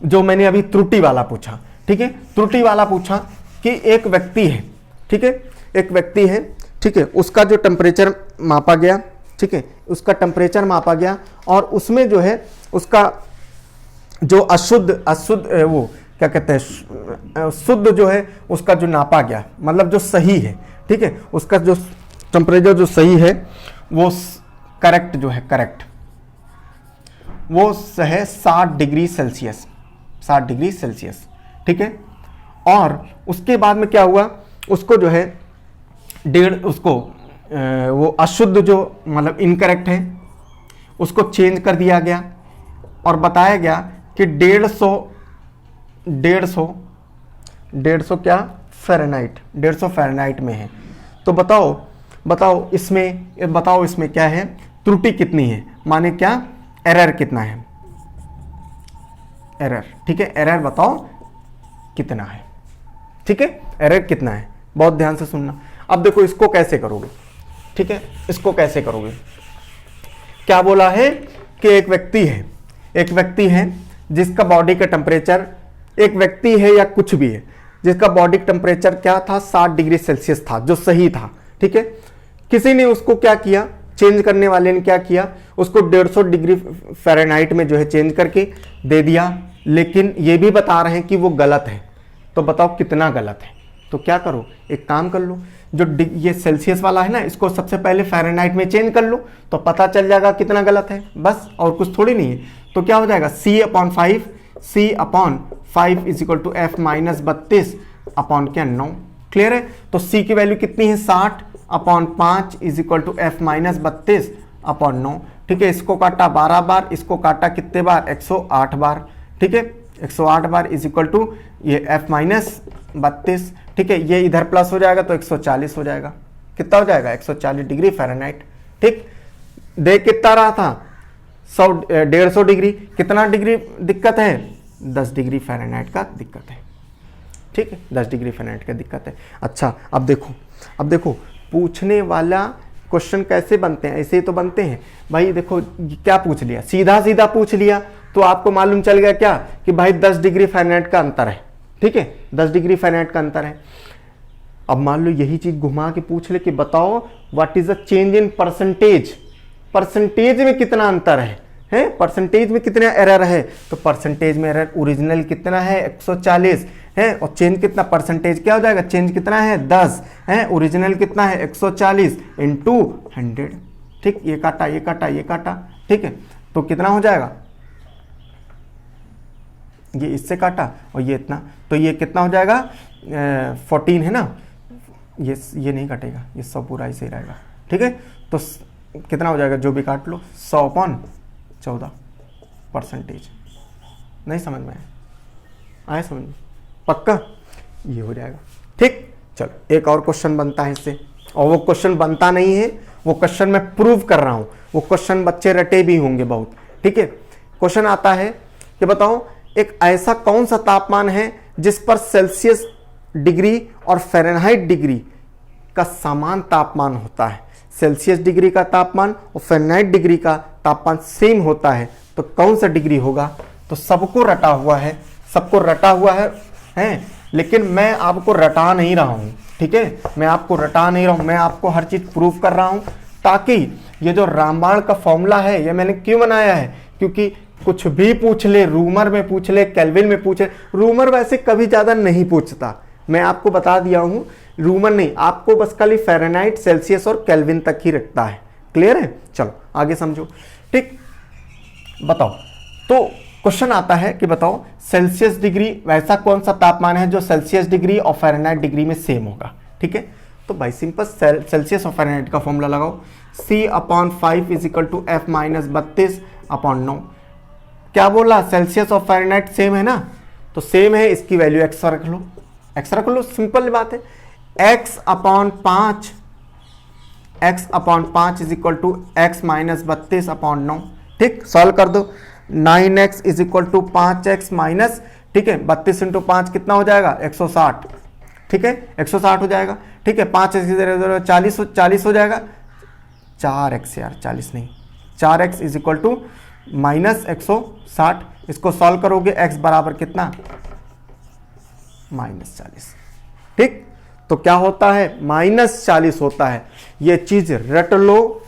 जो मैंने अभी त्रुटि वाला पूछा, ठीक है, त्रुटि वाला पूछा कि एक व्यक्ति है, ठीक है, एक व्यक्ति है, ठीक है, उसका जो टेम्परेचर मापा गया, ठीक है, उसका टेम्परेचर मापा गया और उसमें जो है उसका जो अशुद्ध वो क्या कहते हैं, शुद्ध जो है उसका जो नापा गया, मतलब जो सही है, ठीक है, उसका जो टेम्परेचर जो सही है वो करेक्ट जो है, करेक्ट वो है 60 डिग्री सेल्सियस, 60 डिग्री सेल्सियस, ठीक है। और उसके बाद में क्या हुआ, उसको जो है उसको वो अशुद्ध जो मतलब इनकरेक्ट है उसको चेंज कर दिया गया और बताया गया कि 150 क्या फ़ारेनहाइट, 150 फ़ारेनहाइट में है। तो बताओ इसमें क्या है, त्रुटि कितनी है, माने क्या, एरर कितना है, एरर, ठीक है, एरर बताओ कितना है, ठीक है, एरर कितना है, बहुत ध्यान से सुनना। अब देखो इसको कैसे करोगे, ठीक है, इसको कैसे करोगे, क्या बोला है कि एक व्यक्ति है जिसका बॉडी का टेम्परेचर, एक व्यक्ति है या कुछ भी है जिसका बॉडी टेम्परेचर क्या था, 60 डिग्री सेल्सियस था, जो सही था, ठीक है। किसी ने उसको क्या किया, चेंज करने वाले ने क्या किया, उसको 150 डिग्री फ़ारेनहाइट में जो है चेंज करके दे दिया, लेकिन ये भी बता रहे हैं कि वो गलत है। तो बताओ कितना गलत है। तो क्या करो, एक काम कर लो, जो ये सेल्सियस वाला है ना, इसको सबसे पहले फ़ारेनहाइट में चेंज कर लो तो पता चल जाएगा कितना गलत है, बस, और कुछ थोड़ी नहीं है। तो क्या हो जाएगा, C/5 is equal to F minus 32 upon क्या 9। क्लियर है। तो C की वैल्यू कितनी है, 60/5 is equal to F minus 32 upon 9। ठीक है, इसको काटा 12 बार, इसको काटा कितने बार, 108 बार। ठीक है, 108 बार इज इक्वल टू ये F माइनस 32। ठीक है, ये इधर प्लस हो जाएगा तो 140 हो जाएगा। कितना हो जाएगा, 140 डिग्री फ़ारेनहाइट। ठीक, देख कितना रहा था, 150 डिग्री। कितना डिग्री दिक्कत है, 10 डिग्री फ़ारेनहाइट का दिक्कत है। ठीक है, 10 डिग्री फ़ारेनहाइट का दिक्कत है। अच्छा, अब देखो पूछने वाला क्वेश्चन कैसे बनते हैं, ऐसे ही तो बनते हैं भाई। देखो क्या पूछ लिया, सीधा पूछ लिया तो आपको मालूम चल गया क्या कि भाई 10 डिग्री फ़ारेनहाइट का अंतर है। ठीक है, 10 डिग्री फ़ारेनहाइट का अंतर है। अब मान लो यही चीज घुमा के पूछ ले कि बताओ what is the change in percentage, percentage में कितना अंतर है, परसेंटेज में कितना एरर है। तो परसेंटेज में एरर ओरिजिनल कितना है 140 है, और चेंज कितना, परसेंटेज क्या हो जाएगा, चेंज कितना है 10 है, ओरिजिनल कितना है 140 इंटू 100। ठीक, ये काटा। ठीक है, तो कितना हो जाएगा, ये इससे काटा और ये इतना, तो ये कितना हो जाएगा 14 है ना, ये नहीं कटेगा, ये 100 पूरा ऐसे ही रहेगा। ठीक है, तो कितना हो जाएगा, जो भी काट लो, 100/14 परसेंटेज। नहीं समझ में आया समझ में, पक्का ये हो जाएगा। ठीक, चलो एक और क्वेश्चन बनता है इससे, और वो क्वेश्चन बनता नहीं है, वो क्वेश्चन मैं प्रूव कर रहा हूं, वो क्वेश्चन बच्चे रटे भी होंगे बहुत। ठीक है, क्वेश्चन आता है कि बताओ एक ऐसा कौन सा तापमान है जिस पर सेल्सियस डिग्री और फ़ारेनहाइट डिग्री का समान तापमान होता है। सेल्सियस डिग्री का तापमान और फ़ारेनहाइट डिग्री का तापमान सेम होता है, तो कौन सा डिग्री होगा। तो सबको रटा हुआ है, लेकिन मैं आपको रटा नहीं रहा हूं। ठीक है, मैं आपको रटा नहीं रहा हूं, मैं आपको हर चीज प्रूव कर रहा हूं, ताकि ये जो रामबाण का फॉर्मूला है, ये मैंने क्यों बनाया है, क्योंकि कुछ भी पूछ ले, रूमर में पूछ ले, केल्विन में पूछ ले, रूमर वैसे कभी ज्यादा नहीं पूछता, मैं आपको बता दिया हूं, रूमर नहीं, आपको बस खाली फ़ारेनहाइट, सेल्सियस और केल्विन तक ही रखता है। क्लियर है, चलो आगे समझो। ठीक, बताओ, तो क्वेश्चन आता है कि बताओ सेल्सियस डिग्री वैसा कौन सा तापमान है जो सेल्सियस डिग्री और फ़ारेनहाइट डिग्री में सेम होगा। ठीक है, तो भाई सिंपल सेल्सियस और फ़ारेनहाइट का फॉर्मूला लगाओ, C/5 is equal to F minus 32/9। क्या बोला, सेल्सियस और फ़ारेनहाइट सेम है ना, तो सेम है, इसकी वैल्यू एक्स रख लो, सिंपल बात है। x/5 x upon 5 is equal to x minus 32 upon 9। ठीक, सॉल्व कर दो। 9x is equal to 5x minus, ठीक है, 32 इंटू 5 कितना हो जाएगा 160। ठीक है, 160 हो जाएगा। ठीक है, 5x 40 हो जाएगा। 4x यार, 40 नहीं, 4x is equal to minus 160। इसको सॉल्व करोगे x बराबर कितना, -40। ठीक, तो क्या होता है, -40 होता है। ये चीज रट लो,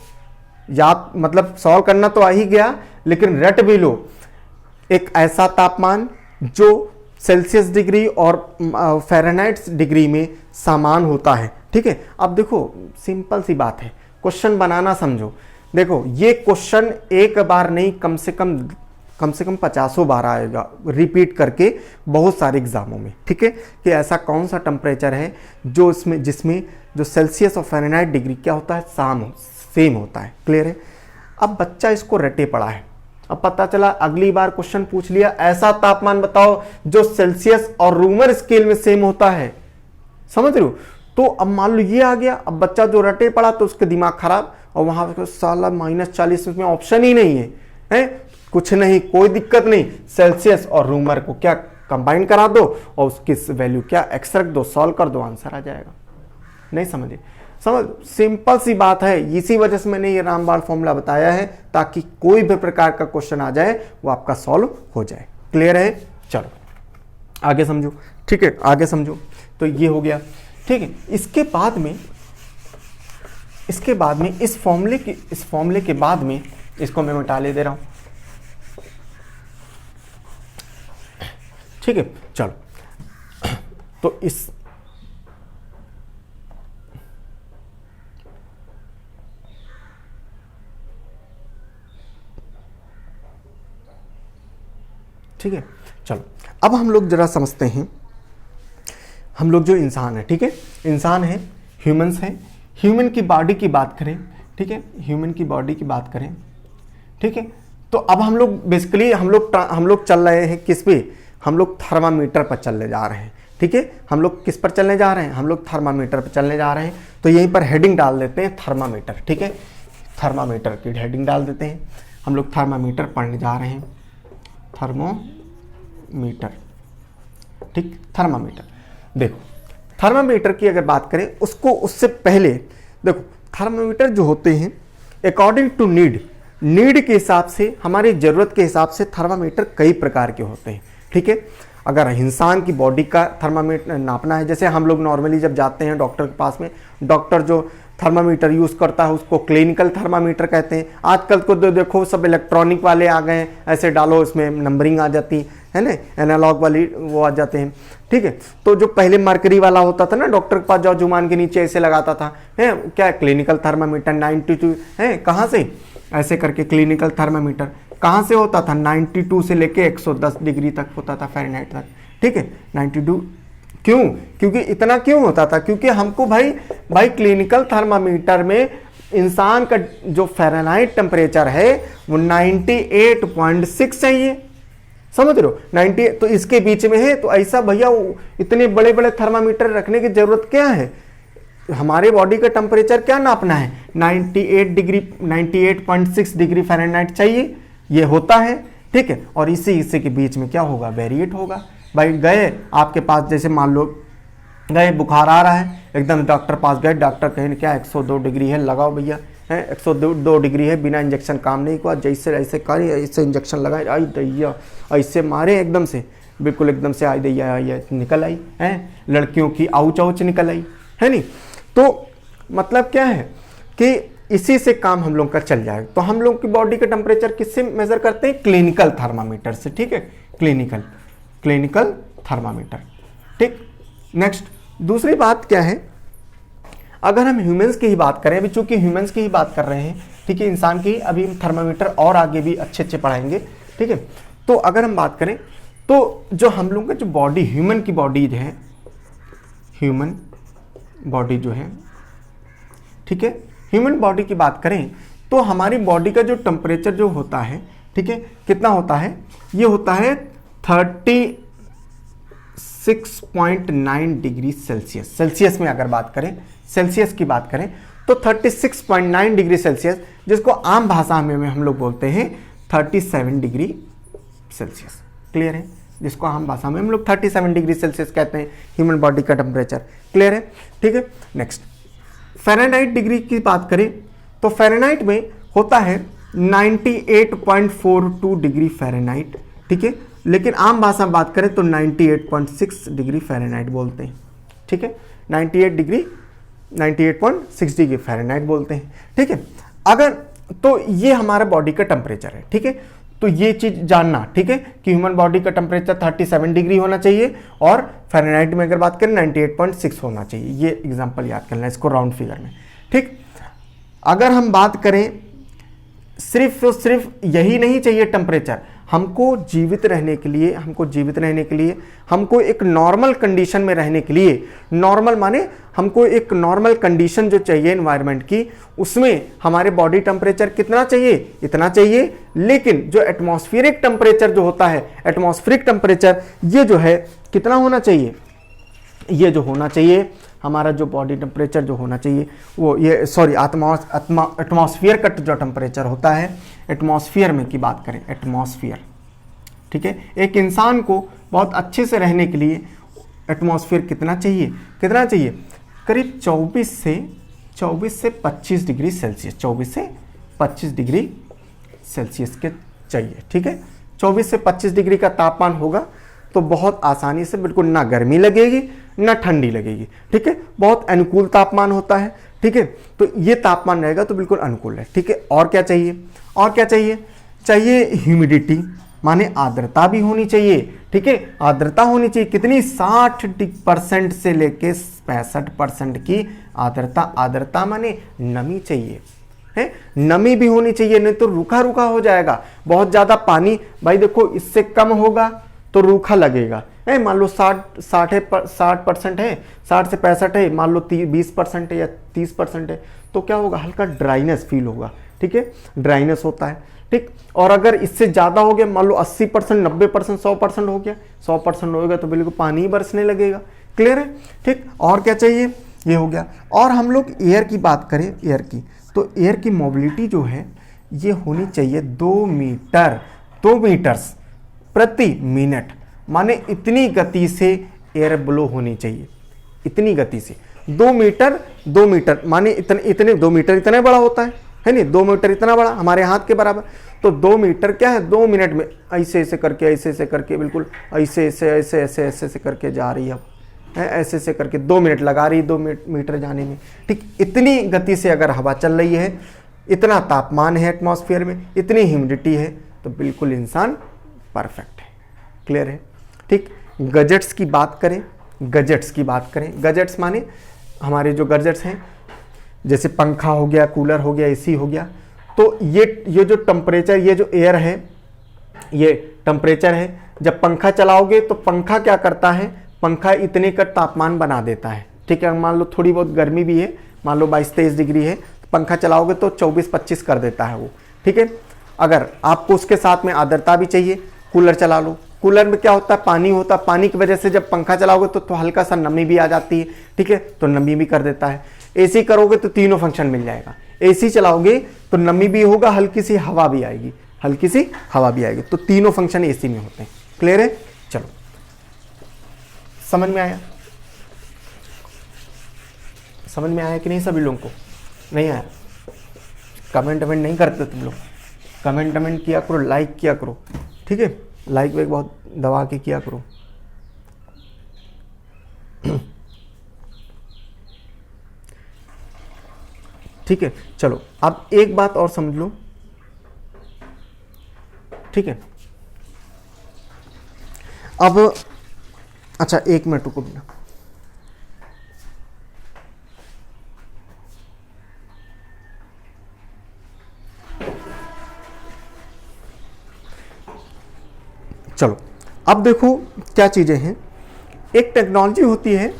याद, मतलब सॉल्व करना तो आ ही गया, लेकिन रट भी लो। एक ऐसा तापमान जो सेल्सियस डिग्री और फ़ारेनहाइट डिग्री में समान होता है। ठीक है, अब देखो सिंपल सी बात है, क्वेश्चन बनाना समझो। देखो ये क्वेश्चन एक बार नहीं, कम से कम 50 बार आएगा रिपीट करके बहुत सारे एग्जामों में। ठीक है, कि ऐसा कौन सा टेम्परेचर है जो जिसमें जो सेल्सियस और फ़ारेनहाइट डिग्री क्या होता है, सेम होता है। क्लियर है। अब बच्चा इसको रटे पड़ा है, अब पता चला अगली बार क्वेश्चन पूछ लिया ऐसा तापमान बताओ जो सेल्सियस और रूमर स्केल में सेम होता है। समझ रहे हो। तो अब मान लो ये आ गया, अब बच्चा जो रटे पड़ा तो उसके दिमाग खराब, और वहां साला -40 में ऑप्शन ही नहीं है, कुछ नहीं, कोई दिक्कत नहीं, सेल्सियस और रूमर को क्या कंबाइन करा दो और उसकी वैल्यू क्या एक्स रख दो, सॉल्व कर दो, आंसर आ जाएगा। नहीं समझे, समझ, सिंपल सी बात है। इसी वजह से मैंने ये रामबाण फॉर्मूला बताया है, ताकि कोई भी प्रकार का क्वेश्चन आ जाए वो आपका सॉल्व हो जाए। क्लियर है। चलो आगे समझो। ठीक है, आगे समझो। तो ये हो गया। ठीक है, इसके बाद में इस फॉर्मूले के बाद में इसको मैं मिटा ले दे रहा हूं। ठीक है, चलो, तो इस ठीक है, चलो अब हम लोग जरा समझते हैं, हम लोग जो इंसान है, ठीक है, इंसान है, ह्यूमंस हैं, ह्यूमन की बॉडी की बात करें। ठीक है, ह्यूमन की बॉडी की बात करें। ठीक है, तो अब हम लोग बेसिकली हम लोग चल रहे हैं किस पे, हम लोग थर्मामीटर पर चलने जा रहे हैं। ठीक है, हम लोग किस पर चलने जा रहे हैं, हम लोग थर्मामीटर पर चलने जा रहे हैं। तो यहीं पर हेडिंग डाल देते हैं थर्मामीटर। ठीक है, थर्मामीटर की हेडिंग डाल देते हैं। हम लोग थर्मामीटर पढ़ने जा रहे हैं, थर्मोमीटर। ठीक, थर्मामीटर। देखो थर्मामीटर की अगर बात करें, उससे पहले देखो थर्मामीटर जो होते हैं अकॉर्डिंग टू नीड के हिसाब से, हमारी ज़रूरत के हिसाब से थर्मामीटर कई प्रकार के होते हैं। ठीक है, अगर इंसान की बॉडी का थर्मामीटर नापना है, जैसे हम लोग नॉर्मली जब जाते हैं डॉक्टर के पास में, डॉक्टर जो थर्मामीटर यूज़ करता है उसको क्लिनिकल थर्मामीटर कहते हैं। आजकल को देखो सब इलेक्ट्रॉनिक वाले आ गए हैं, ऐसे डालो इसमें नंबरिंग आ जाती है ना, एनालॉग वाली वो आ जाते हैं। ठीक है, तो जो पहले मरकरी वाला होता था ना, डॉक्टर के पास जाओ जुबान के नीचे ऐसे लगाता था, है क्या, क्लिनिकल थर्मामीटर 92 है, कहाँ से ऐसे करके क्लिनिकल थर्मामीटर कहाँ से होता था, 92 से लेके 110 डिग्री तक होता था फ़ारेनहाइट तक। ठीक है, 92 क्यों, क्योंकि इतना क्यों होता था, क्योंकि हमको भाई क्लिनिकल थर्मामीटर में इंसान का जो फ़ारेनहाइट टेम्परेचर है वो 98.6 चाहिए। समझ रहे हो, 90, तो इसके बीच में है। तो ऐसा भैया इतने बड़े बड़े थर्मामीटर रखने की जरूरत क्या है, हमारे बॉडी का टेम्परेचर क्या नापना है, 98.6 डिग्री फ़ारेनहाइट चाहिए, ये होता है। ठीक है, और इसी के बीच में क्या होगा, वेरिएट होगा। भाई गए आपके पास, जैसे मान लो गए बुखार आ रहा है, एकदम डॉक्टर पास गए, डॉक्टर कहें क्या 102 डिग्री है, लगाओ भैया, है 102 डिग्री है, बिना इंजेक्शन काम नहीं हुआ, जैसे ऐसे करें, ऐसे इंजेक्शन लगाए, आई दैया, ऐसे मारे एकदम से, बिल्कुल एकदम से आई दैया निकल आई है, लड़कियों की आउच निकल आई है नहीं। तो मतलब क्या है कि इसी से काम हम लोग का चल जाए। तो हम लोग की बॉडी का टेम्परेचर किससे मेजर करते हैं, क्लिनिकल थर्मामीटर से। ठीक है, क्लिनिकल थर्मामीटर। ठीक, नेक्स्ट दूसरी बात क्या है, अगर हम ह्यूमंस की ही बात करें, अभी चूंकि ह्यूमंस की ही बात कर रहे हैं, ठीक है, इंसान की, अभी हम थर्मामीटर और आगे भी अच्छे पढ़ाएंगे। ठीक है, तो अगर हम बात करें तो जो हम लोग का जो बॉडी, ह्यूमन की बॉडी जो है, ह्यूमन बॉडी जो है, ठीक है, ह्यूमन बॉडी की बात करें तो हमारी बॉडी का जो टेम्परेचर जो होता है, ठीक है, कितना होता है, ये होता है 36.9 डिग्री सेल्सियस। सेल्सियस में अगर बात करें, सेल्सियस की बात करें तो 36.9 डिग्री सेल्सियस, जिसको आम भाषा में हम लोग बोलते हैं 37 डिग्री सेल्सियस। क्लियर है? जिसको आम भाषा में हम लोग 37 डिग्री सेल्सियस कहते हैं ह्यूमन बॉडी का टेम्परेचर। क्लियर है? ठीक है। नेक्स्ट फ़ारेनहाइट डिग्री की बात करें तो फ़ारेनहाइट में होता है 98.42 डिग्री फ़ारेनहाइट। ठीक है, लेकिन आम भाषा में बात करें तो 98.6 डिग्री फ़ारेनहाइट बोलते हैं। ठीक है, 98.6 डिग्री फ़ारेनहाइट बोलते हैं। ठीक है, अगर तो ये हमारा बॉडी का टेम्परेचर है। ठीक है, तो ये चीज़ जानना, ठीक है, कि ह्यूमन बॉडी का टेम्परेचर 37 डिग्री होना चाहिए और फ़ारेनहाइट में अगर बात करें 98.6 होना चाहिए। ये एग्जांपल याद करना है इसको राउंड फिगर में। ठीक, अगर हम बात करें सिर्फ यही नहीं चाहिए टेम्परेचर, हमको जीवित रहने के लिए, हमको एक नॉर्मल कंडीशन में रहने के लिए, नॉर्मल माने हमको एक नॉर्मल कंडीशन जो चाहिए एनवायरनमेंट की, उसमें हमारे बॉडी टेम्परेचर कितना चाहिए, इतना चाहिए। लेकिन जो एटमॉस्फेरिक टेम्परेचर जो होता है, एटमॉस्फेरिक टेम्परेचर ये जो है कितना होना चाहिए, ये जो होना चाहिए हमारा जो बॉडी टेम्परेचर जो होना चाहिए वो ये एटमॉस्फेयर का जो टेम्परेचर होता है, एटमॉस्फेयर में की बात करें, एटमॉस्फेयर, ठीक है, एक इंसान को बहुत अच्छे से रहने के लिए एटमॉस्फेयर कितना चाहिए, करीब 24 से 25 डिग्री सेल्सियस, 24 से 25 डिग्री सेल्सियस के चाहिए। ठीक है, 24 से 25 डिग्री का तापमान होगा तो बहुत आसानी से बिल्कुल ना गर्मी लगेगी ना ठंडी लगेगी। ठीक है, बहुत अनुकूल तापमान होता है। ठीक है, तो ये तापमान रहेगा तो बिल्कुल अनुकूल है। ठीक है, और क्या चाहिए, चाहिए ह्यूमिडिटी, माने आर्द्रता भी होनी चाहिए। ठीक है, आर्द्रता होनी चाहिए कितनी, 60% से लेके 65% की आर्द्रता माने नमी चाहिए है, नमी भी होनी चाहिए, नहीं तो रूखा हो जाएगा। बहुत ज्यादा पानी, भाई देखो इससे कम होगा तो रूखा लगेगा। मान लो 60% है, 60 से 65 है, मान लो 20% है या 30% है, तो क्या होगा, हल्का ड्राइनेस फील होगा। ठीक है, ड्राइनेस होता है। ठीक, और अगर इससे ज़्यादा हो गया, मान लो 80%, 90%, 100% हो गया, 100% होगा तो बिल्कुल पानी ही बरसने लगेगा। क्लियर है? ठीक, और क्या चाहिए, ये हो गया। और हम लोग एयर की बात करें, एयर की, तो एयर की मोबिलिटी जो है ये होनी चाहिए 2 मीटर्स प्रति मिनट, माने इतनी गति से एयर ब्लो होनी चाहिए, इतनी गति से 2 मीटर माने इतने 2 मीटर इतना बड़ा होता है नहीं, 2 मीटर इतना बड़ा हमारे हाथ के बराबर। तो 2 मीटर क्या है, 2 मिनट में ऐसे करके बिल्कुल ऐसे करके जा रही है, ऐसे करके 2 मिनट लगा रही है 2 मीटर जाने में। ठीक, इतनी गति से अगर हवा चल रही है, इतना तापमान है एटमॉस्फेयर में, इतनी ह्यूमिडिटी है, तो बिल्कुल इंसान परफेक्ट है। क्लियर है? ठीक, गैजेट्स की बात करें, गैजेट्स माने हमारे जो गैजेट्स हैं, जैसे पंखा हो गया, कूलर हो गया, एसी हो गया, तो ये जो टेम्परेचर, ये जो एयर है, ये टेम्परेचर है। जब पंखा चलाओगे तो पंखा क्या करता है, पंखा इतने का तापमान बना देता है। ठीक है, मान लो थोड़ी बहुत गर्मी भी है, मान लो 22-23 डिग्री है, पंखा चलाओगे तो 24-25 कर देता है वो। ठीक है, अगर आपको उसके साथ में आर्द्रता भी चाहिए, कूलर चला लो, कूलर में क्या होता है, पानी होता है, पानी की वजह से जब पंखा चलाओगे तो हल्का सा नमी भी आ जाती है। ठीक है, तो नमी भी कर देता है। एसी करोगे तो तीनों फंक्शन मिल जाएगा, एसी चलाओगे तो नमी भी होगा, हल्की सी हवा भी आएगी, तो तीनों फंक्शन एसी में होते हैं। क्लियर है? चलो, समझ में आया कि नहीं सभी लोगों को? नहीं आया? कमेंट नहीं करते तुम लोग, कमेंट किया करो, लाइक किया करो। ठीक है, लाइक वेक बहुत दबा के किया करो। ठीक है, चलो अब एक बात और समझ लो। ठीक है, अब अच्छा 1 मिनट रुको बिना, चलो अब देखो क्या चीजें हैं। एक टेक्नोलॉजी होती है,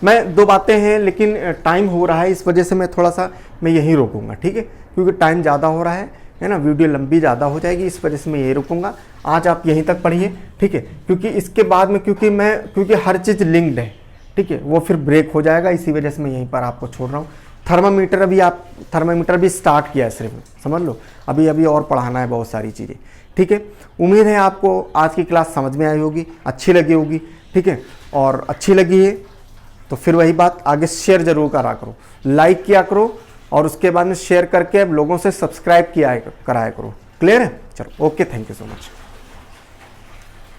मैं 2 बातें हैं लेकिन टाइम हो रहा है, इस वजह से मैं थोड़ा सा यहीं रोकूंगा। ठीक है, क्योंकि टाइम ज़्यादा हो रहा है ना, वीडियो लंबी ज़्यादा हो जाएगी, इस वजह से मैं यहीं रुकूंगा। आज आप यहीं तक पढ़िए। ठीक है, क्योंकि इसके बाद में क्योंकि हर चीज़ लिंक्ड है, ठीक है, वो फिर ब्रेक हो जाएगा, इसी वजह से मैं यहीं पर आपको छोड़ रहा हूँ। थर्मामीटर भी स्टार्ट किया है सिर्फ, समझ लो। अभी अभी और पढ़ाना है बहुत सारी चीज़ें, ठीक है। उम्मीद है आपको आज की क्लास समझ में आई होगी, अच्छी लगी होगी, ठीक है। और अच्छी लगी है तो फिर वही बात, आगे शेयर जरूर करा करो, लाइक किया करो, और उसके बाद में शेयर करके अब लोगों से सब्सक्राइब कराया करो। क्लियर है? चलो, okay, thank you so much.